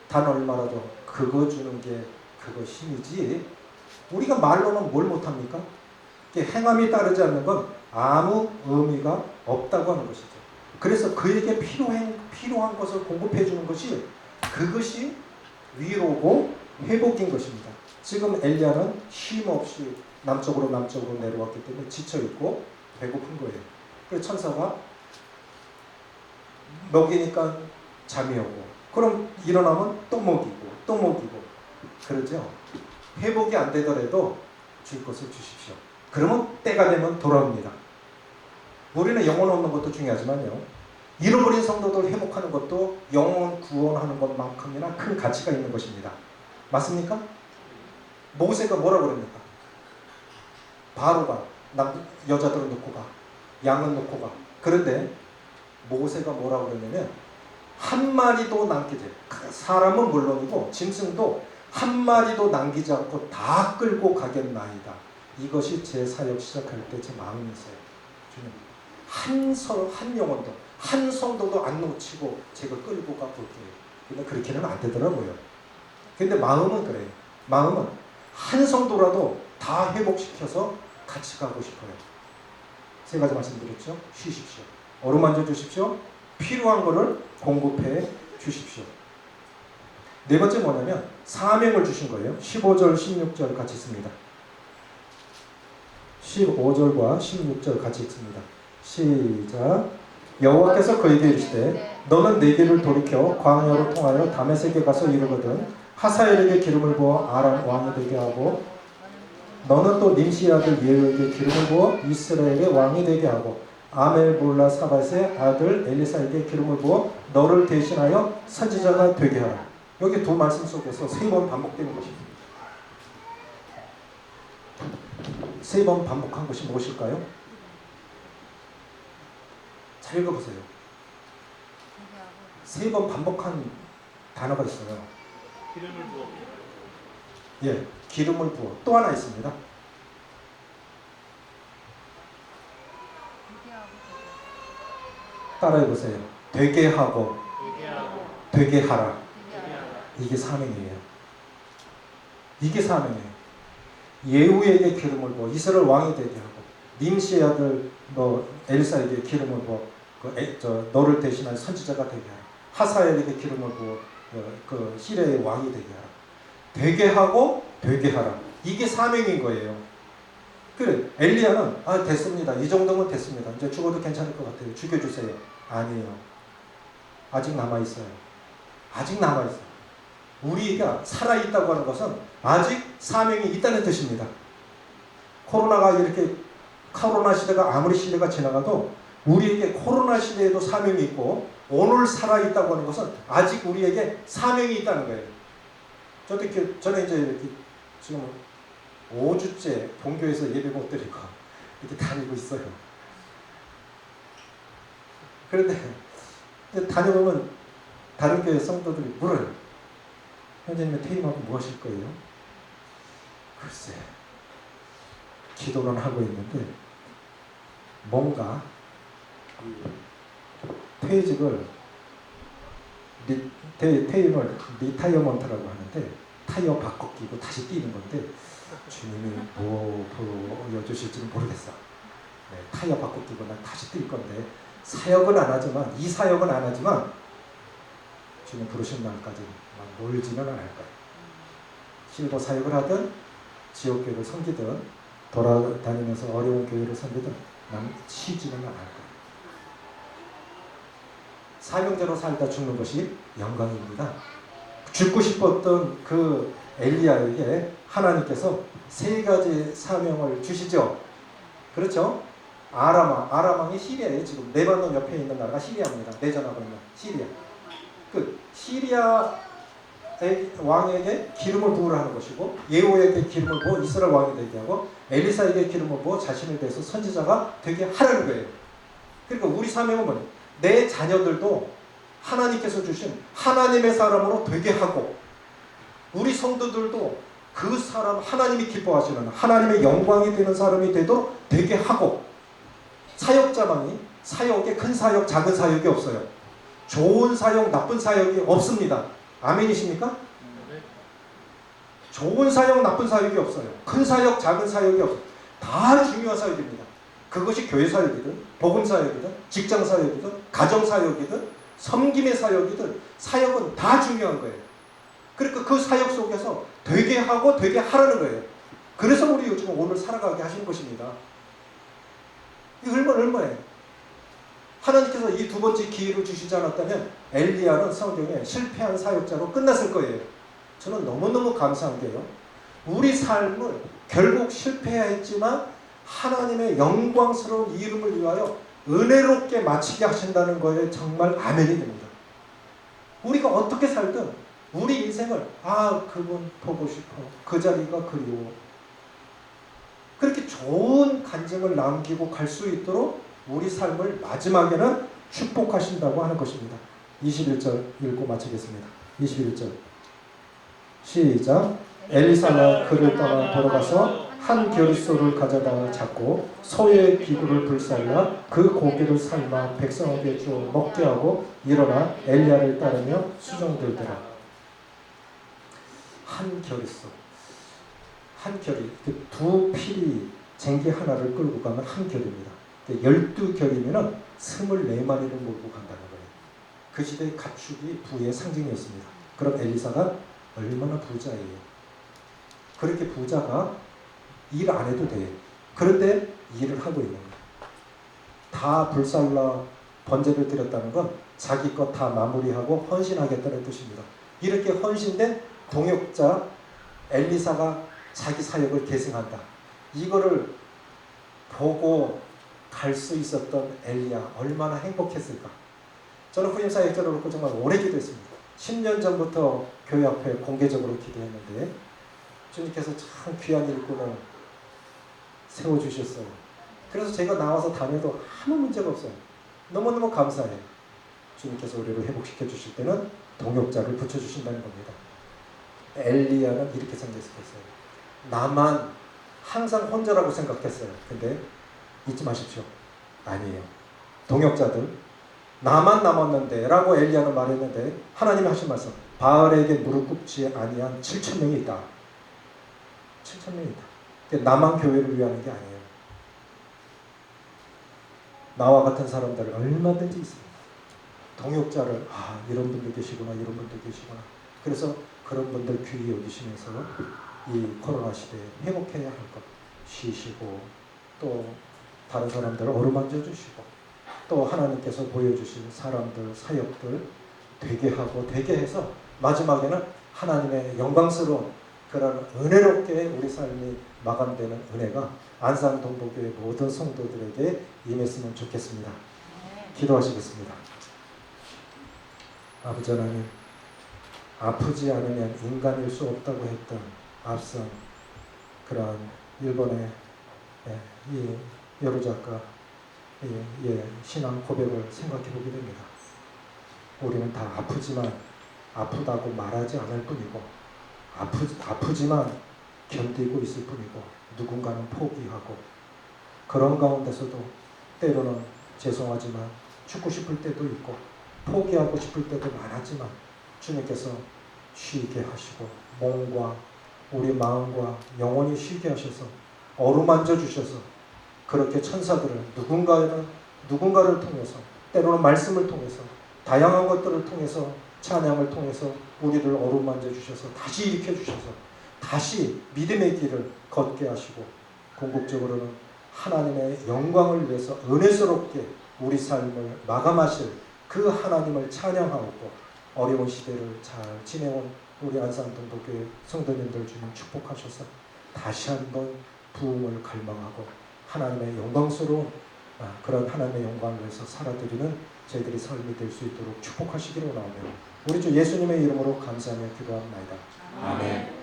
단 얼마라도 그거 주는 게 그거 힘이지. 우리가 말로는 뭘 못합니까? 행함이 따르지 않는 건 아무 의미가 없다고 하는 것이죠. 그래서 그에게 필요한 것을 공급해 주는 것이 그것이 위로고 회복인 것입니다. 지금 엘리야는 쉼없이 남쪽으로 내려왔기 때문에 지쳐있고 배고픈 거예요. 그래서 천사가 먹이니까 잠이 오고 그럼 일어나면 또 먹이고 그러죠. 회복이 안 되더라도 줄 것을 주십시오. 그러면 때가 되면 돌아옵니다. 우리는 영혼 얻는 것도 중요하지만요. 잃어버린 성도들 회복하는 것도 영혼 구원하는 것만큼이나 큰 가치가 있는 것입니다. 맞습니까? 모세가 뭐라고 그럽니까? 바로가 여자들을 놓고 가. 양은 놓고 가. 그런데 모세가 뭐라고 그러냐면 한 마리도 남기지. 사람은 물론이고 짐승도 한 마리도 남기지 않고 다 끌고 가겠나이다. 이것이 제 사역 시작할 때 제 마음이었어요. 주님, 한 영혼도 한 성도도 안 놓치고 제가 끌고 가볼게요. 근데 그렇게는 안 되더라고요. 근데 마음은 그래요. 마음은 한 성도라도 다 회복시켜서 같이 가고 싶어요. 세 가지 말씀드렸죠. 쉬십시오. 어루만져 주십시오. 필요한 거를 공급해 주십시오. 네 번째 뭐냐면 사명을 주신 거예요. 15절 16절 같이 있습니다. 15절과 16절 같이 읽습니다. 시작. 여호와께서 그에게 이르시되 너는 내 길을 돌이켜 광야로 통하여 다메섹에 가서 이르거든 하사엘에게 기름을 부어 아람 왕이 되게 하고 너는 또 nim시 아들 예후에게 기름을 부어 이스라엘의 왕이 되게 하고 아멜볼라 사밧의 아들 엘리사에게 기름을 부어 너를 대신하여 선지자가 되게 하라. 여기 두 말씀 속에서 세 번 반복되는 것입니다. 세 번 반복한 것이 무엇일까요? 잘 읽어보세요. 세 번 반복한 단어가 있어요. 기름을 부어. 예, 기름을 부어. 또 하나 있습니다. 따라해보세요. 되게 하고, 되게 하라. 이게 사명이에요. 이게 사명이에요. 예후에게 기름을 부어 이스라엘 왕이 되게 하고 nim시의 아들 엘사에게 기름을 부어 너를 대신할 선지자가 되게 하라. 하사엘에게 기름을 부어 히레의 왕이 되게 하라. 되게 하고 되게 하라. 이게 사명인 거예요. 그래, 엘리야는 됐습니다. 이 정도면 됐습니다. 이제 죽어도 괜찮을 것 같아요. 죽여주세요. 아니에요. 아직 남아있어요. 아직 남아있어요. 우리가 살아있다고 하는 것은 아직 사명이 있다는 뜻입니다. 코로나가 이렇게 코로나 시대가 아무리 시대가 지나가도 우리에게 코로나 시대에도 사명이 있고 오늘 살아있다고 하는 것은 아직 우리에게 사명이 있다는 거예요. 저는 이제 이렇게 지금 5주째 본교에서 예배 못 드리고 이렇게 다니고 있어요. 그런데 이제 다녀보면 다른 교회 성도들이 물어요. 현재님의 퇴임하고 뭐 하실 거예요? 글쎄, 기도는 하고 있는데 뭔가 퇴직을 퇴임을 리타이어먼트라고 하는데 타이어 바꿔 끼고 다시 뛰는 건데 주님이 뭐 보여주실지는 모르겠어. 네, 타이어 바꿔 끼고 난 다시 뛸 건데 사역은 안 하지만 이 사역은 안 하지만 주님 부르신 날까지 놀지는 않을 거야. 실버 사역을 하든 지역교회를 섬기든 돌아다니면서 어려운 교회를 섬기든 난 쉬지는 않을 거야. 사명자로 살다 죽는 것이 영광입니다. 죽고 싶었던 그 엘리야에게 하나님께서 세 가지 사명을 주시죠. 그렇죠? 아람왕이 시리아에 지금 레바논 옆에 있는 나라가 시리아입니다. 내전하고 있는 시리아. 그 시리아 왕에게 기름을 부으라는 것이고 예후에게 기름을 부어 이스라엘 왕이 되게 하고 엘리사에게 기름을 부어 자신을 대해서 선지자가 되게 하라는 거예요. 그러니까 우리 사명은 뭐냐? 내 자녀들도 하나님께서 주신 하나님의 사람으로 되게 하고 우리 성도들도 그 사람 하나님이 기뻐하시는 하나님의 영광이 되는 사람이 되도록 되게 하고 사역자만이 사역에 큰 사역 작은 사역이 없어요. 좋은 사역 나쁜 사역이 없습니다. 아멘이십니까? 좋은 사역 나쁜 사역이 없어요. 큰 사역 작은 사역이 없어요. 다 중요한 사역입니다. 그것이 교회 사역이든 복음 사역이든 직장 사역이든 가정 사역이든 섬김의 사역이든 사역은 다 중요한 거예요. 그러니까 그 사역 속에서 되게 하고 되게 하라는 거예요. 그래서 우리 요즘 오늘 살아가게 하신 것입니다. 이 얼마예요? 하나님께서 이 두 번째 기회를 주시지 않았다면 엘리야는 성경에 실패한 사역자로 끝났을 거예요. 저는 너무너무 감사한 게요. 우리 삶을 결국 실패했지만 하나님의 영광스러운 이름을 위하여 은혜롭게 마치게 하신다는 거에 정말 아멘이 됩니다. 우리가 어떻게 살든 우리 인생을 그분 보고 싶어. 그 자리가 그리워. 그렇게 좋은 간증을 남기고 갈 수 있도록 우리 삶을 마지막에는 축복하신다고 하는 것입니다. 21절 읽고 마치겠습니다. 21절 시작. 엘리사가 그를 떠나 돌아가서 한 겨릿소를 가져다 잡고 소의 기구를 불살라 그 고기를 삶아 백성에게 주어 먹게 하고 일어나 엘리야를 따르며 수정들더라. 한 겨릿소, 한 겨릿, 두 필이 쟁기 하나를 끌고 가면 한 겨입니다. 12겨이면 24마리를 몰고 간다는 거예요. 그 시대의 가축이 부의 상징이었습니다. 그럼 엘리사가 얼마나 부자예요. 그렇게 부자가 일 안 해도 돼. 그런데 일을 하고 있는 거예요. 다 불살라 번제를 드렸다는 건 자기 것 다 마무리하고 헌신하겠다는 뜻입니다. 이렇게 헌신된 동역자 엘리사가 자기 사역을 계승한다. 이거를 보고 갈 수 있었던 엘리야 얼마나 행복했을까. 저는 후임 사역자로 그렇고 정말 오래 기도했습니다. 10년 전부터 교회 앞에 공개적으로 기도했는데 주님께서 참 귀한 일꾼을 세워주셨어요. 그래서 제가 나와서 다녀도 아무 문제가 없어요. 너무너무 감사해요. 주님께서 우리를 회복시켜 주실 때는 동역자를 붙여주신다는 겁니다. 엘리야는 이렇게 생각했어요. 나만 항상 혼자라고 생각했어요. 근데 잊지 마십시오. 아니에요. 동역자들 나만 남았는데 라고 엘리야는 말했는데 하나님이 하신 말씀 바알에게 무릎 꿇지 아니한 7,000명이 있다. 7,000명이 있다. 나만 교회를 위하는 게 아니에요. 나와 같은 사람들 얼마든지 있습니다. 동역자를 이런 분들 계시구나 이런 분들 계시구나. 그래서 그런 분들 귀히 여기시면서 이 코로나 시대에 회복해야 할 것 쉬시고 또 다른 사람들을 어루만져 주시고 또 하나님께서 보여주신 사람들 사역들 되게 하고 되게 해서 마지막에는 하나님의 영광스러운 그런 은혜롭게 우리 삶이 마감되는 은혜가 안산동복교회 모든 성도들에게 임했으면 좋겠습니다. 기도하시겠습니다. 아버지 하나님, 아프지 않으면 인간일 수 없다고 했던 앞선 그러한 일본의 이 여러 작가 신앙 고백을 생각해 보게 됩니다. 우리는 다 아프지만 아프다고 말하지 않을 뿐이고 아프지만 견디고 있을 뿐이고 누군가는 포기하고 그런 가운데서도 때로는 죄송하지만 죽고 싶을 때도 있고 포기하고 싶을 때도 많았지만 주님께서 쉬게 하시고 몸과 우리 마음과 영혼이 쉬게 하셔서 어루만져 주셔서 그렇게 천사들을 누군가를 통해서 때로는 말씀을 통해서 다양한 것들을 통해서 찬양을 통해서 우리를 어루만져 주셔서 다시 일으켜 주셔서 다시 믿음의 길을 걷게 하시고 궁극적으로는 하나님의 영광을 위해서 은혜스럽게 우리 삶을 마감하실 그 하나님을 찬양하고 어려운 시대를 잘 지내온 우리 안산동복교회 성도님들 주님 축복하셔서 다시 한번 부흥을 갈망하고 하나님의 영광스러운 그런 하나님의 영광을 위해서 살아드리는 저희들이 삶이 될 수 있도록 축복하시기를 원하오며 우리 주 예수님의 이름으로 감사하며 기도합니다. 아멘.